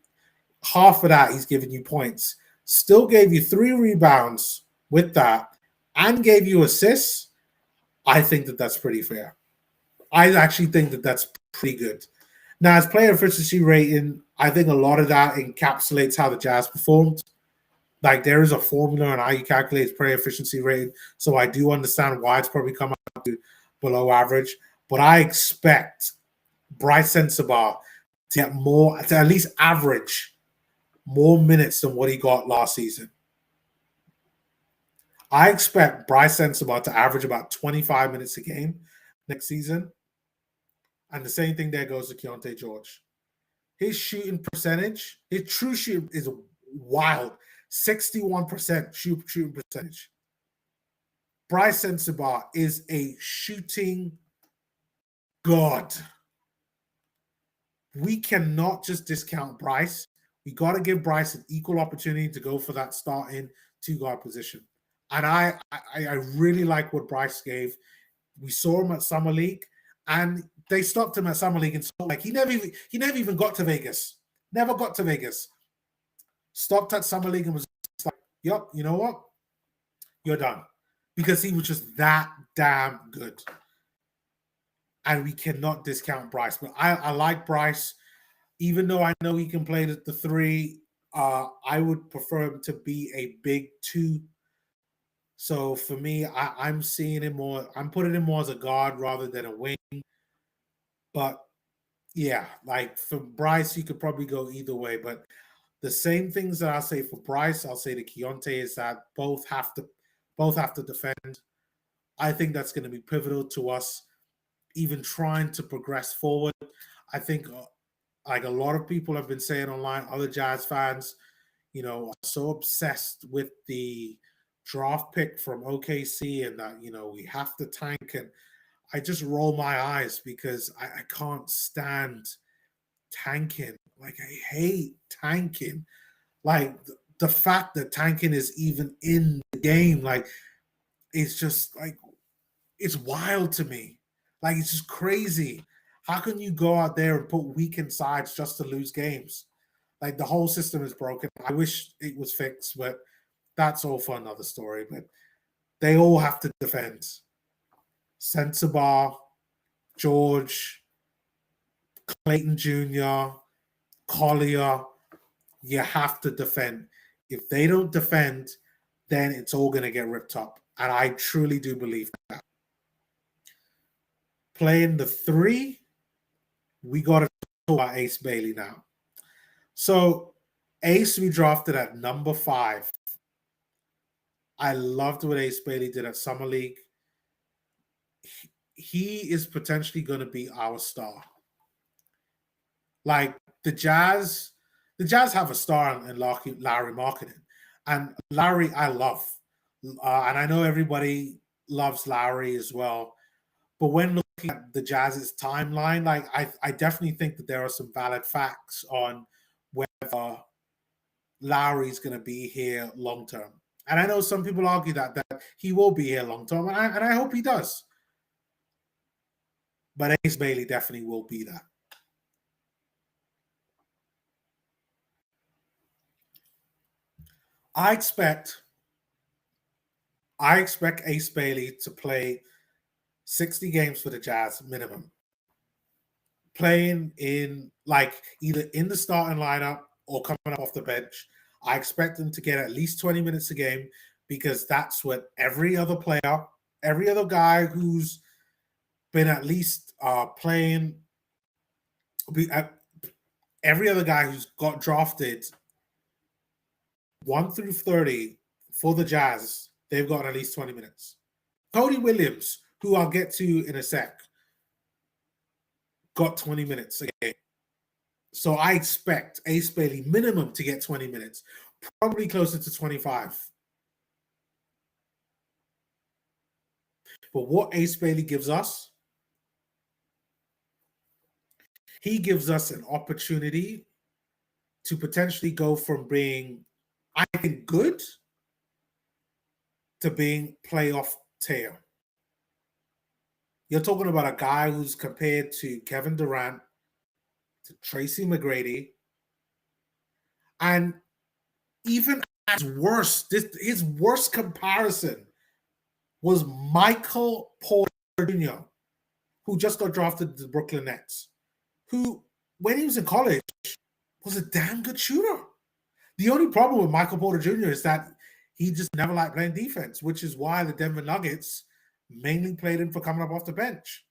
half of that, he's giving you points. Still gave you 3 rebounds with that and gave you assists. I think that that's pretty fair. I actually think that that's pretty good. Now, as player efficiency rating, I think a lot of that encapsulates how the Jazz performed. Like, there is a formula on how you calculate player efficiency rating, so I do understand why it's probably come out to below average. But I expect Brice Sensabaugh to get more, to at least average more minutes than what he got last season. I expect Brice Sensabaugh to average about 25 minutes a game next season. And the same thing there goes to Keontae George. His shooting percentage, his true shooting is wild. 61% shooting percentage. Brice Sensabaugh is a shooting god. We cannot just discount Brice. We got to give Brice an equal opportunity to go for that starting two-guard position. And I really like what Brice gave. We saw him at Summer League, and they stopped him at Summer League and Salt Lake. He never even got to Vegas. Never got to Vegas. Stopped at Summer League and was like, yep, you know what? You're done. Because he was just that damn good. And we cannot discount Brice. But I like Brice. Even though I know he can play the 3, I would prefer him to be a big 2. So for me, I'm seeing him more. I'm putting him more as a guard rather than a wing. But yeah, like for Brice, you could probably go either way. But the same things that I say for Brice, I'll say to Keontae is that both have to defend. I think that's going to be pivotal to us even trying to progress forward. I think like a lot of people have been saying online, other Jazz fans, are so obsessed with the draft pick from OKC and that, we have to tank. And I just roll my eyes because I can't stand tanking. Like, I hate tanking. Like, the fact that tanking is even in the game, like, it's just like, it's wild to me. Like, it's just crazy. How can you go out there and put weakened sides just to lose games? Like, the whole system is broken. I wish it was fixed, but that's all for another story. But they all have to defend. Sensabaugh, George, Clayton Jr., Collier, you have to defend. If they don't defend, then it's all going to get ripped up. And I truly do believe that. Playing the 3, we got to talk about Ace Bailey now. So Ace, we drafted at number 5. I loved what Ace Bailey did at Summer League. He is potentially going to be our star. Like the Jazz have a star in Larry Marketing. And Larry, I love. And I know everybody loves Larry as well. But when looking at the Jazz's timeline, like I definitely think that there are some valid facts on whether Larry's going to be here long term. And I know some people argue that he will be here long term, and I hope he does. But Ace Bailey definitely will be that. I expect Ace Bailey to play 60 games for the Jazz minimum. Playing in like either in the starting lineup or coming up off the bench. I expect him to get at least 20 minutes a game because that's what every other player, every other guy who's been at least playing, every other guy who's got drafted 1 through 30 for the Jazz, they've got at least 20 minutes. Cody Williams, who I'll get to in a sec, got 20 minutes a game. So I expect Ace Bailey minimum to get 20 minutes, probably closer to 25. But what Ace Bailey gives us, he gives us an opportunity to potentially go from being, I think, good to being playoff tier. You're talking about a guy who's compared to Kevin Durant, to Tracy McGrady, and even as worse, his worst comparison was Michael Porter Jr., who just got drafted to the Brooklyn Nets, who, when he was in college, was a damn good shooter. The only problem with Michael Porter Jr. is that he just never liked playing defense, which is why the Denver Nuggets mainly played him for coming up off the bench.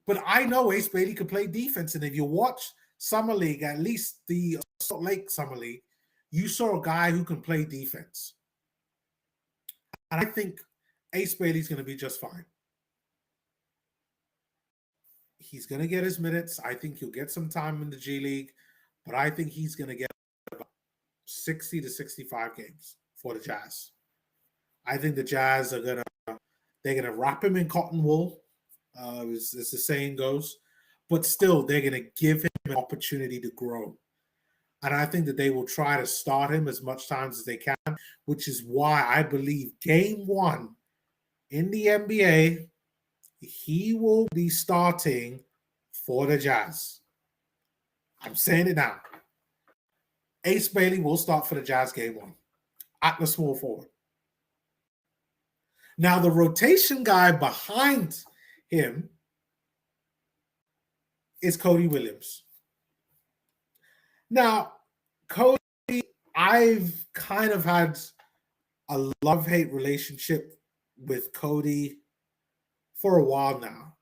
But I know Ace Bailey could play defense, and if you watch Summer League, at least the Salt Lake Summer League, you saw a guy who can play defense. And I think Ace Bailey's going to be just fine. He's going to get his minutes. I think he'll get some time in the G League, but I think he's going to get about 60 to 65 games for the Jazz. I think the Jazz are going to wrap him in cotton wool, as the saying goes, but still they're going to give him an opportunity to grow. And I think that they will try to start him as much times as they can, which is why I believe game 1 in the NBA, he will be starting for the Jazz. I'm saying it now. Ace Bailey will start for the Jazz game 1 at the small forward. Now, the rotation guy behind him is Cody Williams. Now, Cody, I've kind of had a love-hate relationship with Cody for a while now.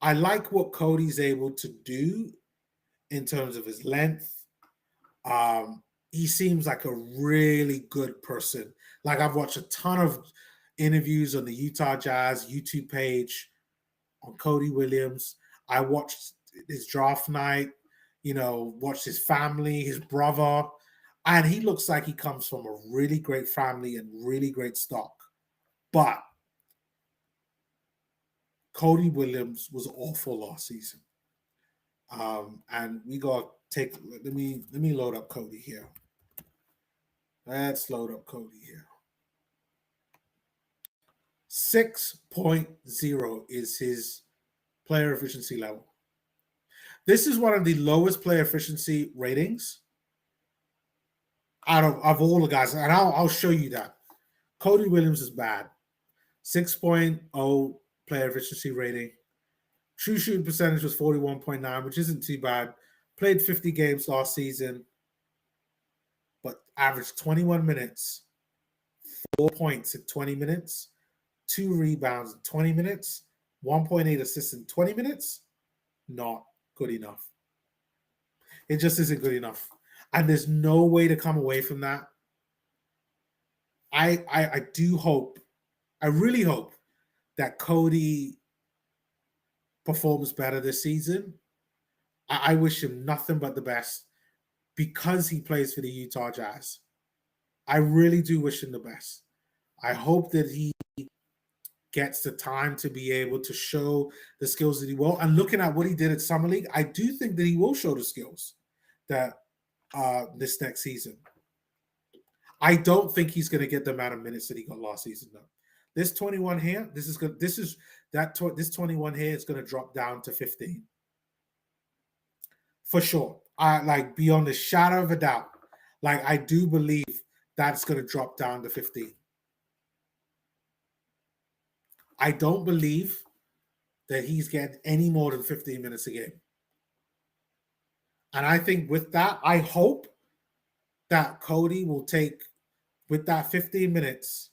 I like what Cody's able to do in terms of his length. He seems like a really good person. Like, I've watched a ton of interviews on the Utah Jazz YouTube page on Cody Williams. I watched his draft night, watched his family, his brother, and he looks like he comes from a really great family and really great stock. But Cody Williams was awful last season. And we got to let me load up Cody here. Let's load up Cody here. 6.0 is his player efficiency level. This is one of the lowest player efficiency ratings out of all the guys. And I'll show you that. Cody Williams is bad. 6.0 player efficiency rating. True shooting percentage was 41.9, which isn't too bad. Played 50 games last season. But averaged 21 minutes, 4 points in 20 minutes, 2 rebounds in 20 minutes, 1.8 assists in 20 minutes, not good enough. It just isn't good enough. And there's no way to come away from that. I do hope, I really hope that Cody performs better this season. I wish him nothing but the best because he plays for the Utah Jazz. I really do wish him the best. I hope that he gets the time to be able to show the skills that he will. And looking at what he did at Summer League, I do think that he will show the skills that this next season. I don't think he's going to get the amount of minutes that he got last season, though. This 21 here, this 21 here is going to drop down to 15. For sure. Like beyond a shadow of a doubt. Like I do believe that's going to drop down to 15. I don't believe that he's getting any more than 15 minutes a game. And I think with that, I hope that Cody will take, with that 15 minutes,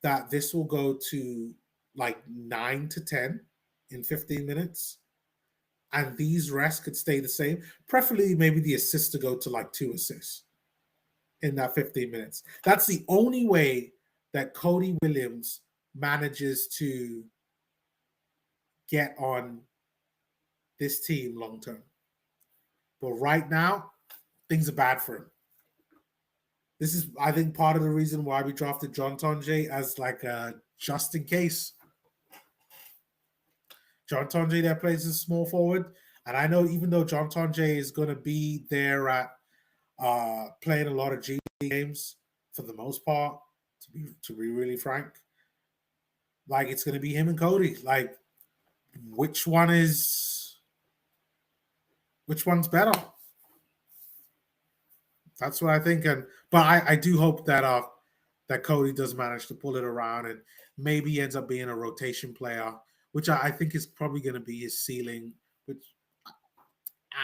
that this will go to like 9 to 10 in 15 minutes. And these rests could stay the same. Preferably maybe the assists to go to like 2 assists in that 15 minutes. That's the only way that Cody Williams manages to get on this team long term. But right now, things are bad for him. This is, I think, part of the reason why we drafted John Tonje as like a just in case. John Tonje there plays as small forward. And I know even though John Tonje is going to be there at playing a lot of G games for the most part, to be really frank, like it's going to be him and Cody. Like which one's better? That's what I think. But I do hope that that Cody does manage to pull it around and maybe ends up being a rotation player, which I think is probably going to be his ceiling, which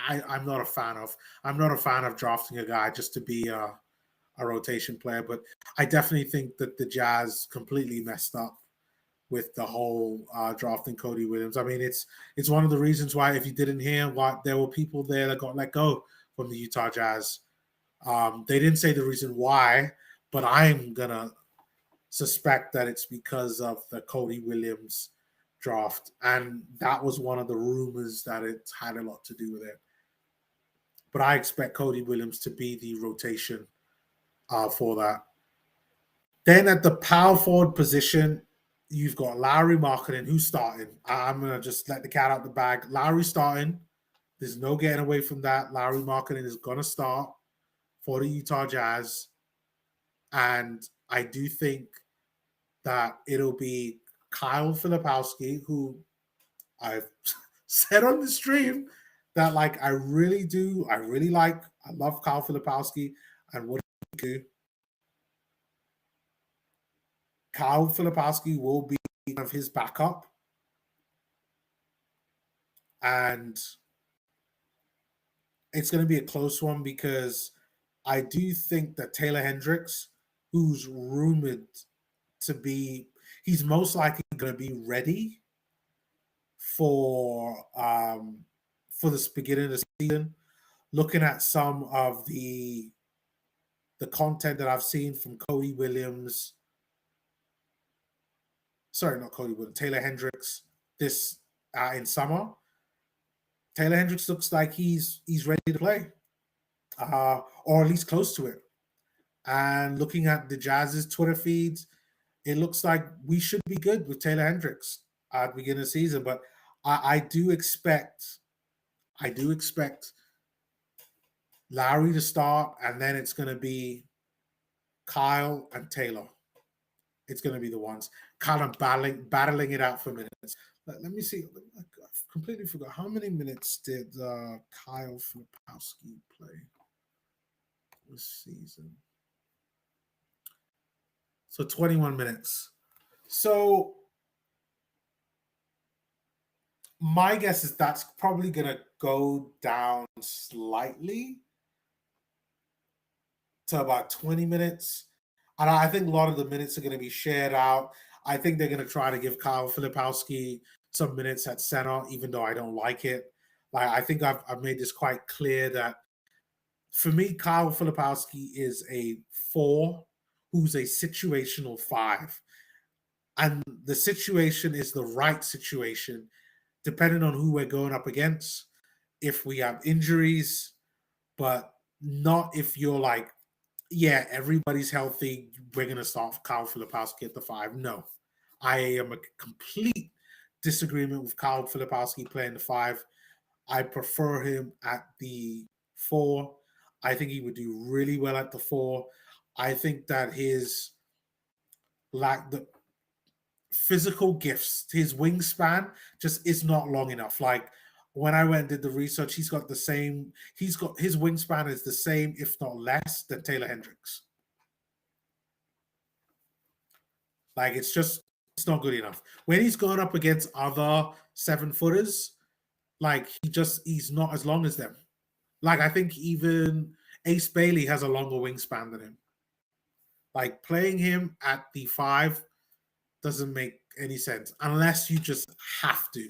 I'm not a fan of. I'm not a fan of drafting a guy just to be a rotation player, but I definitely think that the Jazz completely messed up with the whole drafting Cody Williams. I mean, it's one of the reasons why, if you didn't hear, why there were people there that got let go from the Utah Jazz. They didn't say the reason why, but I'm going to suspect that it's because of the Cody Williams draft. And that was one of the rumors that it had a lot to do with it. But I expect Cody Williams to be the rotation for that. Then at the power forward position, you've got Lowry Markkanen, who's starting. I'm going to just let the cat out the bag. Lowry starting. There's no getting away from that. Lowry Markkanen is going to start for the Utah Jazz. And I do think that it'll be Kyle Filipowski, who I've said on the stream that like I really like. I love Kyle Filipowski and what he can do. Kyle Filipowski will be one of his backup. And it's going to be a close one because I do think that Taylor Hendricks, who's rumored to be, he's most likely going to be ready for this beginning of the season. Looking at some of the content that I've seen from Cody Williams, sorry, not Cody Williams, Taylor Hendricks this in summer. Taylor Hendricks looks like he's ready to play, or at least close to it. And looking at the Jazz's Twitter feeds, it looks like we should be good with Taylor Hendricks at the beginning of the season. But I do expect Lowry to start, and then it's going to be Kyle and Taylor. It's going to be the ones kind of battling it out for minutes. Let me see. I completely forgot. How many minutes did Kyle Filipowski play this season? So 21 minutes. So my guess is that's probably going to go down slightly to about 20 minutes. And I think a lot of the minutes are going to be shared out. I think they're going to try to give Kyle Filipowski some minutes at center, even though I don't like it. Like, I think I've made this quite clear that for me, Kyle Filipowski is a 4 who's a situational 5. And the situation is the right situation, depending on who we're going up against. If we have injuries, but not if you're like, yeah, everybody's healthy, we're going to start Kyle Filipowski at the 5. No, I am a complete disagreement with Kyle Filipowski playing the 5. I prefer him at the 4. I think he would do really well at the 4. I think that his the physical gifts, his wingspan just is not long enough. Like when I went and did the research, his wingspan is the same, if not less, than Taylor Hendricks. Like it's not good enough. When he's going up against other 7-footers, like he's not as long as them. Like I think even Ace Bailey has a longer wingspan than him. Like playing him at the 5 doesn't make any sense unless you just have to.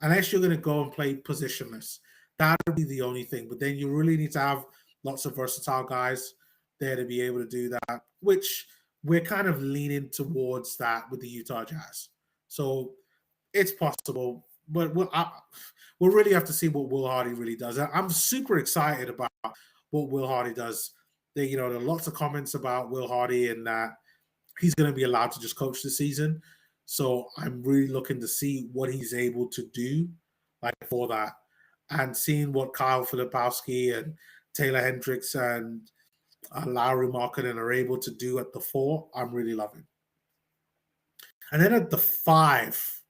Unless you're going to go and play positionless. That would be the only thing. But then you really need to have lots of versatile guys there to be able to do that, which we're kind of leaning towards that with the Utah Jazz. So it's possible. But we'll really have to see what Will Hardy really does. I'm super excited about what Will Hardy does. There are lots of comments about Will Hardy and that he's going to be allowed to just coach the season. So I'm really looking to see what he's able to do like for that. And seeing what Kyle Filipowski and Taylor Hendricks and Lauri Markkanen are able to do at the 4, I'm really loving. And then at the 5,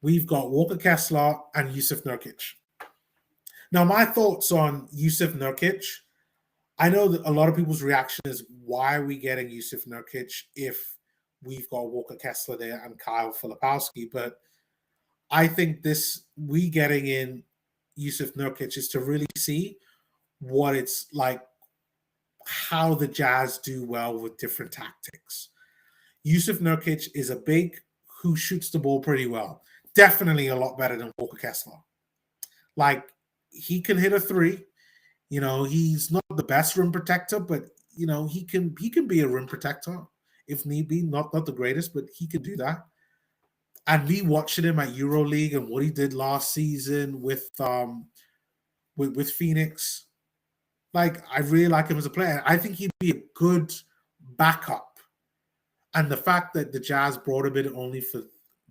we've got Walker Kessler and Jusuf Nurkic. Now, my thoughts on Jusuf Nurkic, I know that a lot of people's reaction is, why are we getting Jusuf Nurkic if we've got Walker Kessler there and Kyle Filipowski? But I think we getting in Jusuf Nurkic is to really see what it's like, how the Jazz do well with different tactics. Jusuf Nurkic is a big who shoots the ball pretty well. Definitely a lot better than Walker Kessler. Like, he can hit a 3. He's not the best rim protector, but he can be a rim protector if need be. Not the greatest, but he can do that. And me watching him at EuroLeague and what he did last season with Phoenix, like I really like him as a player. I think he'd be a good backup. And the fact that the Jazz brought him in only for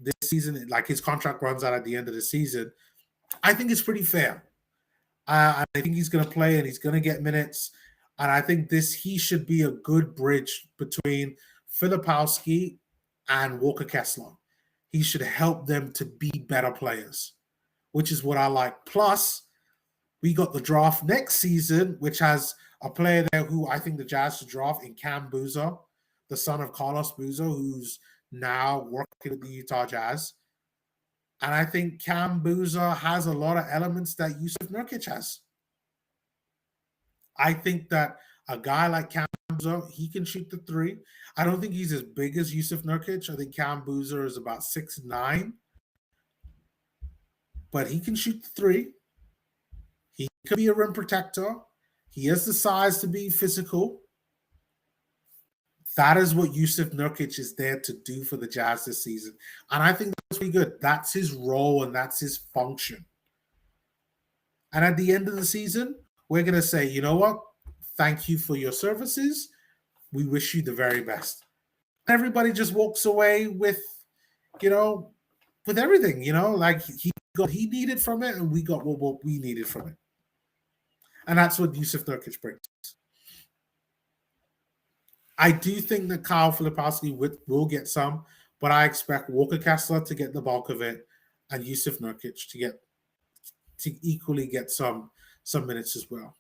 this season, like his contract runs out at the end of the season, I think it's pretty fair. I think he's going to play and he's going to get minutes. And I think he should be a good bridge between Filipowski and Walker Kessler. He should help them to be better players, which is what I like. Plus, we got the draft next season, which has a player there who I think the Jazz should draft in Cam Boozer, the son of Carlos Boozer, who's now working at the Utah Jazz. And I think Cam Boozer has a lot of elements that Jusuf Nurkic has. I think that a guy like Cam Boozer, he can shoot the 3. I don't think he's as big as Jusuf Nurkic. I think Cam Boozer is about 6'9". But he can shoot the 3. He could be a rim protector. He has the size to be physical. That is what Jusuf Nurkic is there to do for the Jazz this season. And I think that's pretty good. That's his role and that's his function. And at the end of the season, we're going to say, you know what? Thank you for your services. We wish you the very best. Everybody just walks away with, with everything, like he got what he needed from it and we got what we needed from it. And that's what Jusuf Nurkic brings. I do think that Kyle Filipowski will get some, but I expect Walker Kessler to get the bulk of it and Jusuf Nurkic to equally get some minutes as well.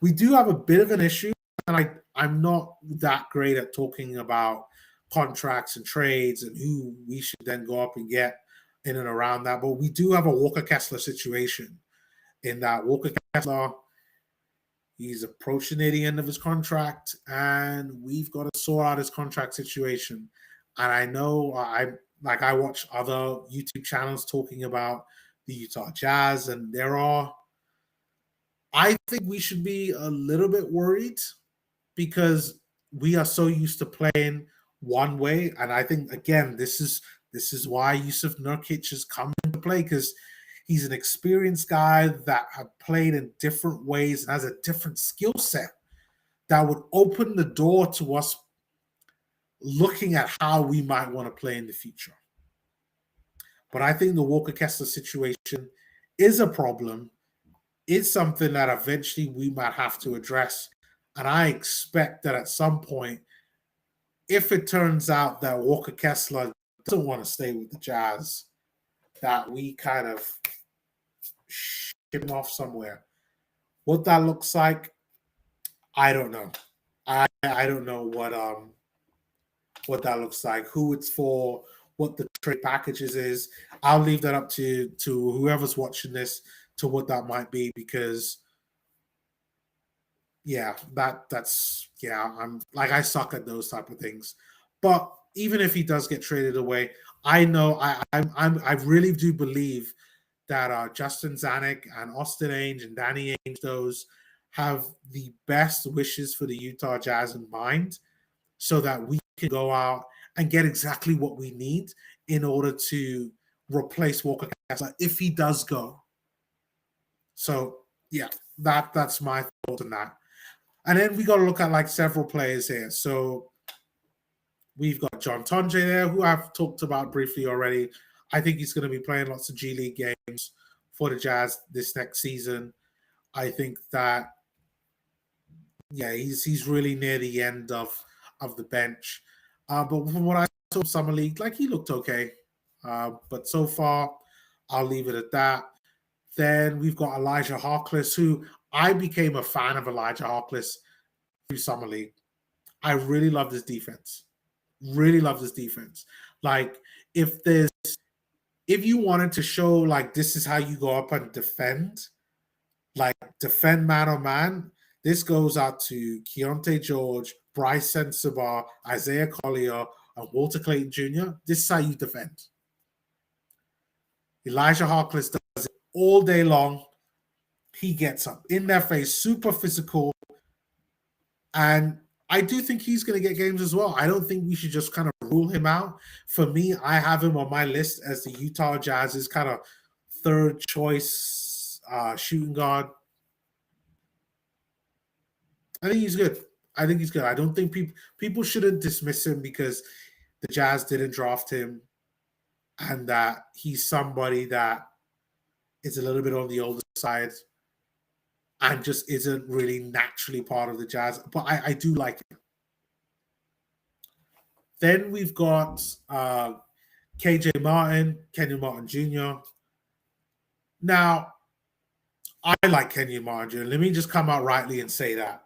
We do have a bit of an issue, and I'm not that great at talking about contracts and trades and who we should then go up and get in and around that, but we do have a Walker Kessler situation in that Walker Kessler, He's approaching near the end of his contract, and we've got to sort out his contract situation. And I know I watch other YouTube channels talking about the Utah Jazz, and I think we should be a little bit worried because we are so used to playing one way. And I think, again, this is why Yusuf Nurkic has come into play, because he's an experienced guy that have played in different ways and has a different skill set that would open the door to us looking at how we might want to play in the future. But I think the Walker Kessler situation is a problem. It's something that eventually we might have to address. And I expect that at some point, if it turns out that Walker Kessler doesn't want to stay with the Jazz, that we kind of ship him off somewhere. What that looks like, I don't know. I don't know what that looks like, who it's for, what the trade packages is. I'll leave that up to whoever's watching this to what that might be, because I'm like, I suck at those type of things. But even if he does get traded away, I know I really do believe that Justin Zanuck and Austin Ainge and Danny Ainge, those have the best wishes for the Utah Jazz in mind, so that we can go out and get exactly what we need in order to replace Walker Kessler if he does go. So yeah, that's my thought on that. And then we got to look at like several players here. So we've got John Tonje there, who I've talked about briefly already. I think he's going to be playing lots of G League games for the Jazz this next season. I think that, he's really near the end of the bench. But from what I saw Summer League, like, he looked okay. But so far, I'll leave it at that. Then we've got Elijah Harkless, who I became a fan of Elijah Harkless through Summer League. I really love his defense. Really love his defense. Like, if you wanted to show, like, this is how you go up and defend man on man, this goes out to Keontae George, Brice Sensabaugh, Isaiah Collier, and Walter Clayton Jr. This is how you defend. Elijah Harkless does it all day long. He gets up in their face, super physical. And I do think he's going to get games as well. I don't think we should just kind of rule him out. For me, I have him on my list as the Utah Jazz's kind of third choice shooting guard. I think he's good. I don't think people shouldn't dismiss him because the Jazz didn't draft him and that he's somebody that is a little bit on the older side and just isn't really naturally part of the Jazz. But I do like him. Then we've got KJ Martin, Kenyon Martin Jr. Now, I like Kenyon Martin Jr. Let me just come out rightly and say that.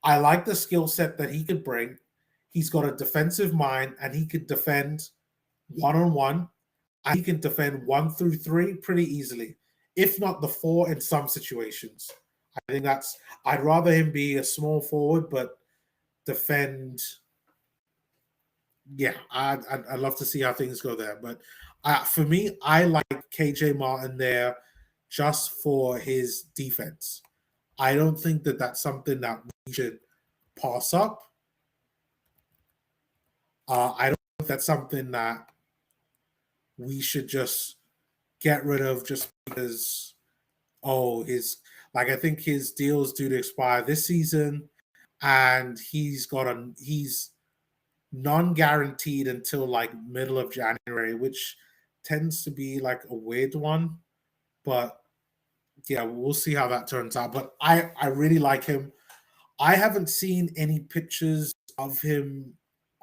I like the skill set that he could bring. He's got a defensive mind, and he could defend one-on-one, and he can defend 1 through 3 pretty easily, if not the 4 in some situations. I think I'd rather him be a small forward, but defend. Yeah, I'd love to see how things go there. But for me, I like KJ Martin there just for his defense. I don't think that that's something that we should pass up. I don't think that's something that we should just get rid of just because, I think his deal is due to expire this season, and he's non-guaranteed until like middle of January, which tends to be like a weird one. But yeah, we'll see how that turns out. But I really like him. I haven't seen any pictures of him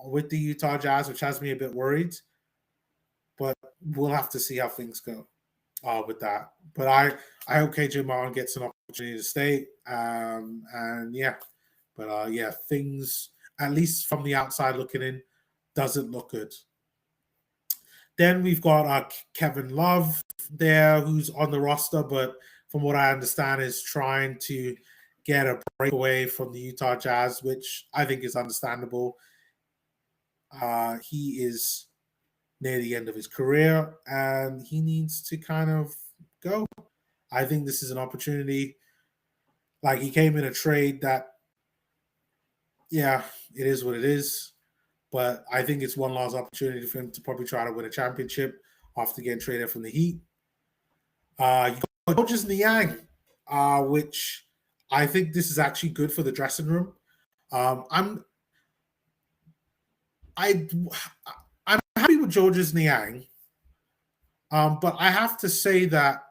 with the Utah Jazz, which has me a bit worried. But we'll have to see how things go with that. But I hope KJ Martin gets an opportunity to stay. Things, at least from the outside looking in, doesn't look good. Then we've got Kevin Love there, who's on the roster, but from what I understand is trying to get a breakaway from the Utah Jazz, which I think is understandable. He is near the end of his career, and he needs to kind of go. I think this is an opportunity. Like, he came in a trade that, yeah, it is what it is. But I think it's one last opportunity for him to probably try to win a championship after getting traded from the Heat. You got Georges Niang, which I think this is actually good for the dressing room. I'm happy with Georges Niang, but I have to say that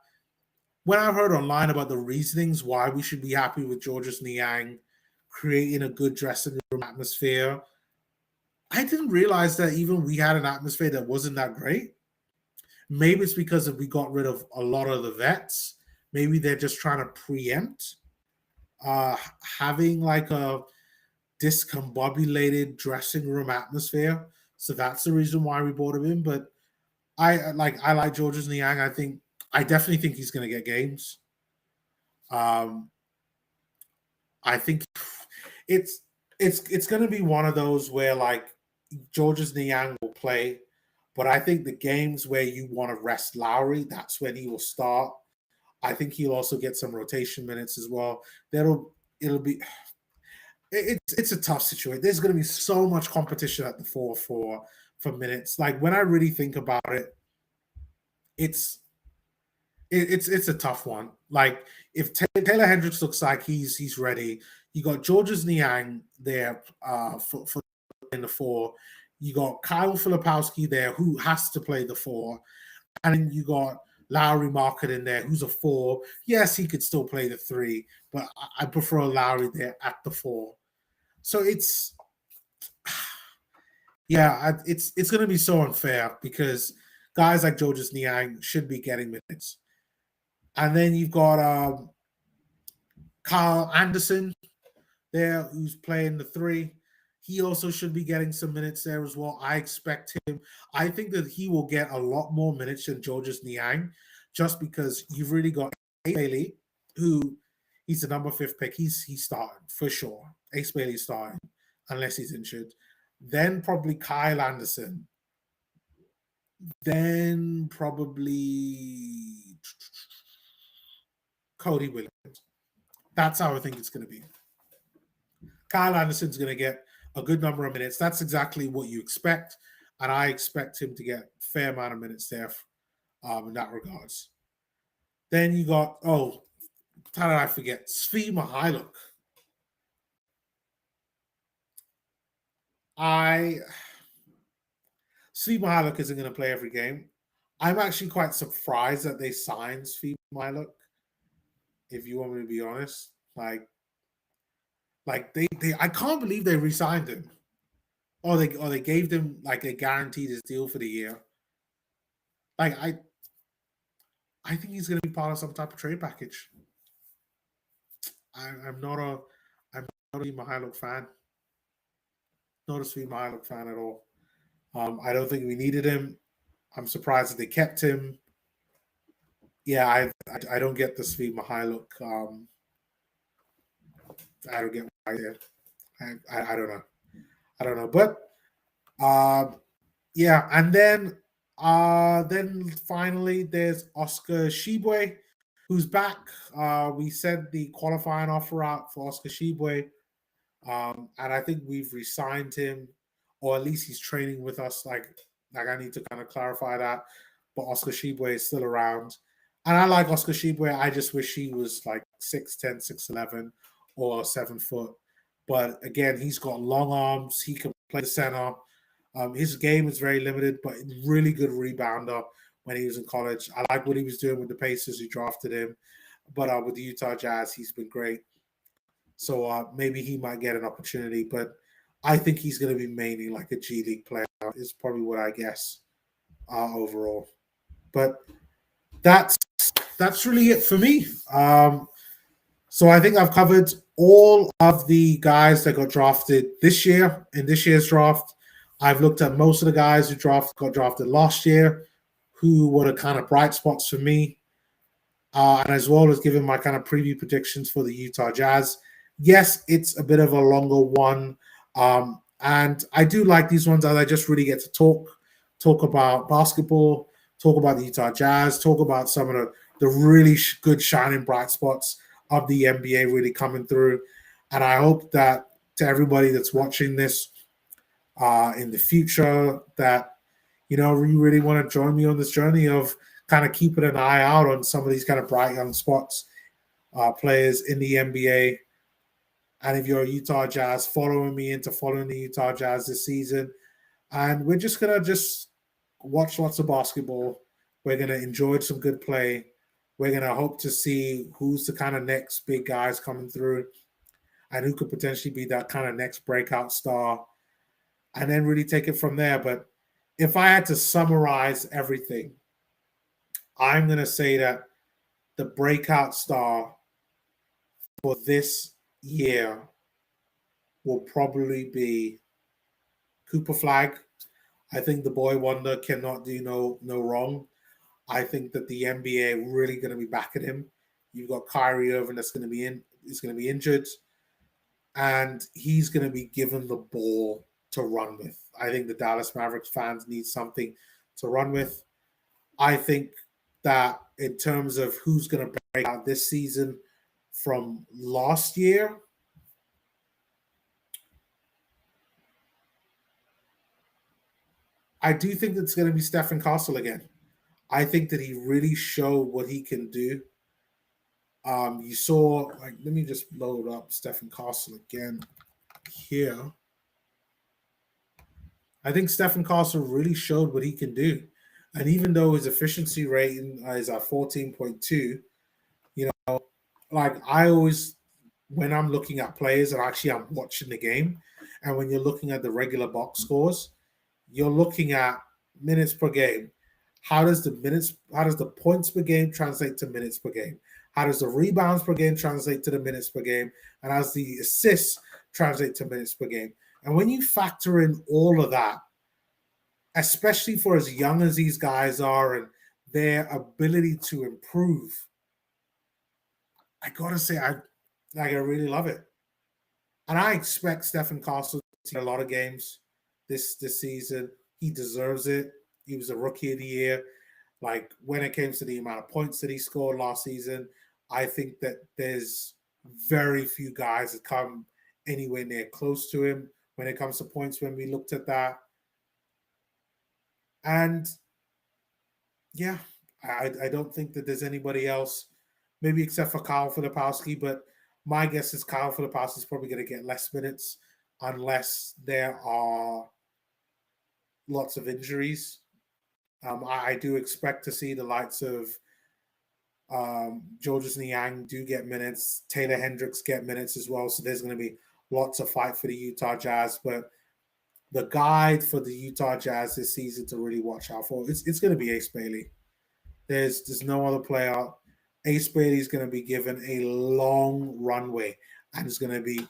when I've heard online about the reasonings why we should be happy with Georges Niang creating a good dressing room atmosphere, I didn't realize that even we had an atmosphere that wasn't that great. Maybe it's because we got rid of a lot of the vets. Maybe they're just trying to preempt having like a discombobulated dressing room atmosphere. So that's the reason why we brought him in. But I like Georges Niang. I definitely think he's going to get games. I think it's going to be one of those where like Georges Niang will play, but I think the games where you want to rest Lowry, that's when he will start. I think he'll also get some rotation minutes as well. It's a tough situation. There's going to be so much competition at the 4 for minutes. Like, when I really think about it, it's a tough one. Like, if Taylor Hendricks looks like he's ready, you got Georges Niang there for in the 4. You got Kyle Filipowski there, who has to play the 4, and then you got Lowry Market in there, who's a 4. Yes, he could still play the 3, but I prefer Lowry there at the 4. So it's going to be so unfair because guys like Georges Niang should be getting minutes. And then you've got Kyle Anderson there, who's playing the 3. He also should be getting some minutes there as well. I expect him. I think that he will get a lot more minutes than Georges Niang, just because you've really got Ace Bailey, who he's the number 5 pick. He's starting for sure. Ace Bailey's starting unless he's injured. Then probably Kyle Anderson. Then probably Cody Williams. That's how I think it's going to be. Kyle Anderson's going to get a good number of minutes. That's exactly what you expect. And I expect him to get a fair amount of minutes there in that regards. Then you got, how did I forget? Svi Mykhailiuk. Svi Mykhailiuk isn't going to play every game. I'm actually quite surprised that they signed Svi Mykhailiuk, if you want me to be honest. Like they I can't believe they re-signed him. Or they gave them, like, they guaranteed his deal for the year. Like, I think he's going to be part of some type of trade package. I'm not a Svi Mykhailiuk fan. Not a Svi Mykhailiuk fan at all. I don't think we needed him. I'm surprised that they kept him. Yeah, I don't get the Svi Mykhailiuk. I don't get why. I don't know. I don't know. But yeah, and then finally there's Oscar Tshiebwe, who's back. We sent the qualifying offer out for Oscar Tshiebwe, and I think we've re-signed him, or at least he's training with us. Like I need to kind of clarify that. But Oscar Tshiebwe is still around. And I like Oscar Tshiebwe. I just wish he was like 6'10", 6'11", or 7 foot. But again, he's got long arms. He can play the center. His game is very limited, but really good rebounder when he was in college. I like what he was doing with the Pacers who drafted him. But with the Utah Jazz, he's been great. So maybe he might get an opportunity. But I think he's going to be mainly like a G League player is probably what I guess overall. But that's really it for me. So I think I've covered all of the guys that got drafted this year in this year's draft. I've looked at most of the guys who got drafted last year, who were the kind of bright spots for me. and as well as giving my kind of preview predictions for the Utah Jazz. Yes, it's a bit of a longer one, and I do like these ones as I just really get to talk about basketball, talk about the Utah Jazz, talk about some of the really good shining bright spots of the NBA really coming through. And I hope that to everybody that's watching this in the future, that you really want to join me on this journey of kind of keeping an eye out on some of these kind of bright young spots, players in the NBA. And if you're a Utah Jazz, following me into following the Utah Jazz this season. And we're just going to just watch lots of basketball. We're going to enjoy some good play. We're going to hope to see who's the kind of next big guys coming through and who could potentially be that kind of next breakout star, and then really take it from there. But if I had to summarize everything, I'm going to say that the breakout star for this year will probably be Cooper Flagg. I think the boy wonder cannot do no wrong. I think that the NBA really going to be backing him. You've got Kyrie Irving is going to be injured, and he's going to be given the ball to run with. I think the Dallas Mavericks fans need something to run with. I think that in terms of who's going to break out this season from last year, I do think it's going to be Stephen Castle again. I think that he really showed what he can do. You saw, let me just load up Stephen Castle again here. I think Stephen Castle really showed what he can do. And even though his efficiency rating is at 14.2, I always, when I'm looking at players and actually I'm watching the game, and when you're looking at the regular box scores, you're looking at minutes per game. How does the points per game translate to minutes per game? How does the rebounds per game translate to the minutes per game? And how does the assists translate to minutes per game? And when you factor in all of that, especially for as young as these guys are and their ability to improve, I gotta say, I really love it. And I expect Stephen Castle to a lot of games this season. He deserves it. He was a rookie of the year. When it came to the amount of points that he scored last season, I think that there's very few guys that come anywhere near close to him when it comes to points when we looked at that. And yeah, I don't think that there's anybody else, maybe except for Kyle Filipowski, but my guess is Kyle Filipowski is probably going to get less minutes unless there are lots of injuries. I do expect to see the likes of Georges Niang do get minutes. Taylor Hendricks get minutes as well. So there's going to be lots of fight for the Utah Jazz. But the guide for the Utah Jazz this season to really watch out for, it's going to be Ace Bailey. There's no other player. Ace Bailey is going to be given a long runway, and it's going to be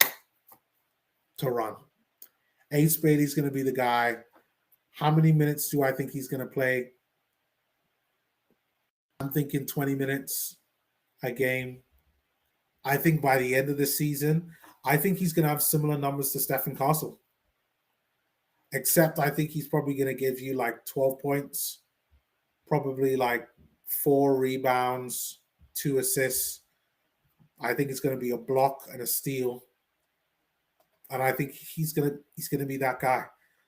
to run. Ace Bailey is going to be the guy. How many minutes do I think he's going to play? I'm thinking 20 minutes a game. I think by the end of the season, I think he's going to have similar numbers to Stephen Castle. Except I think he's probably going to give you 12 points, probably 4 rebounds, 2 assists. I think it's going to be a block and a steal. And I think he's going to be that guy.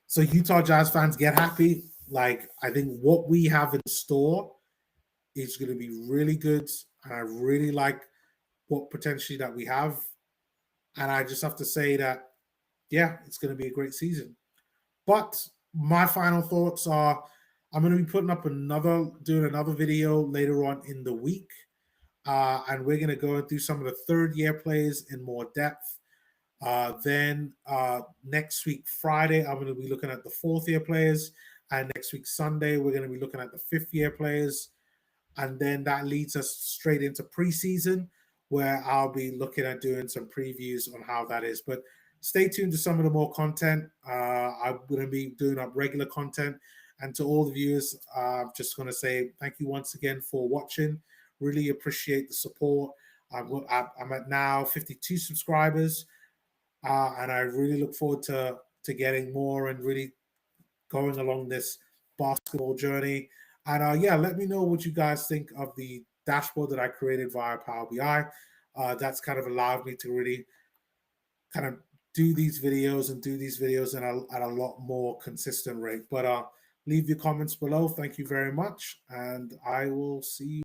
So Utah Jazz fans, get happy. I think what we have in store is going to be really good. And I really like what potentially that we have. And I just have to say that, yeah, it's going to be a great season. But my final thoughts are, I'm going to be doing another video later on in the week. And we're going to go through some of the third-year players in more depth. Then next week, Friday, I'm going to be looking at the fourth-year players. And next week, Sunday, we're going to be looking at the fifth-year players. And then that leads us straight into preseason, where I'll be looking at doing some previews on how that is. But stay tuned to some of the more content. I'm going to be doing up regular content. And to all the viewers, I'm just going to say thank you once again for watching. Really appreciate the support. I'm at now 52 subscribers, and I really look forward to getting more and really going along this basketball journey. And yeah, let me know what you guys think of the dashboard that I created via Power BI. That's kind of allowed me to really kind of do these videos at a lot more consistent rate. But leave your comments below. Thank you very much, and I will see you.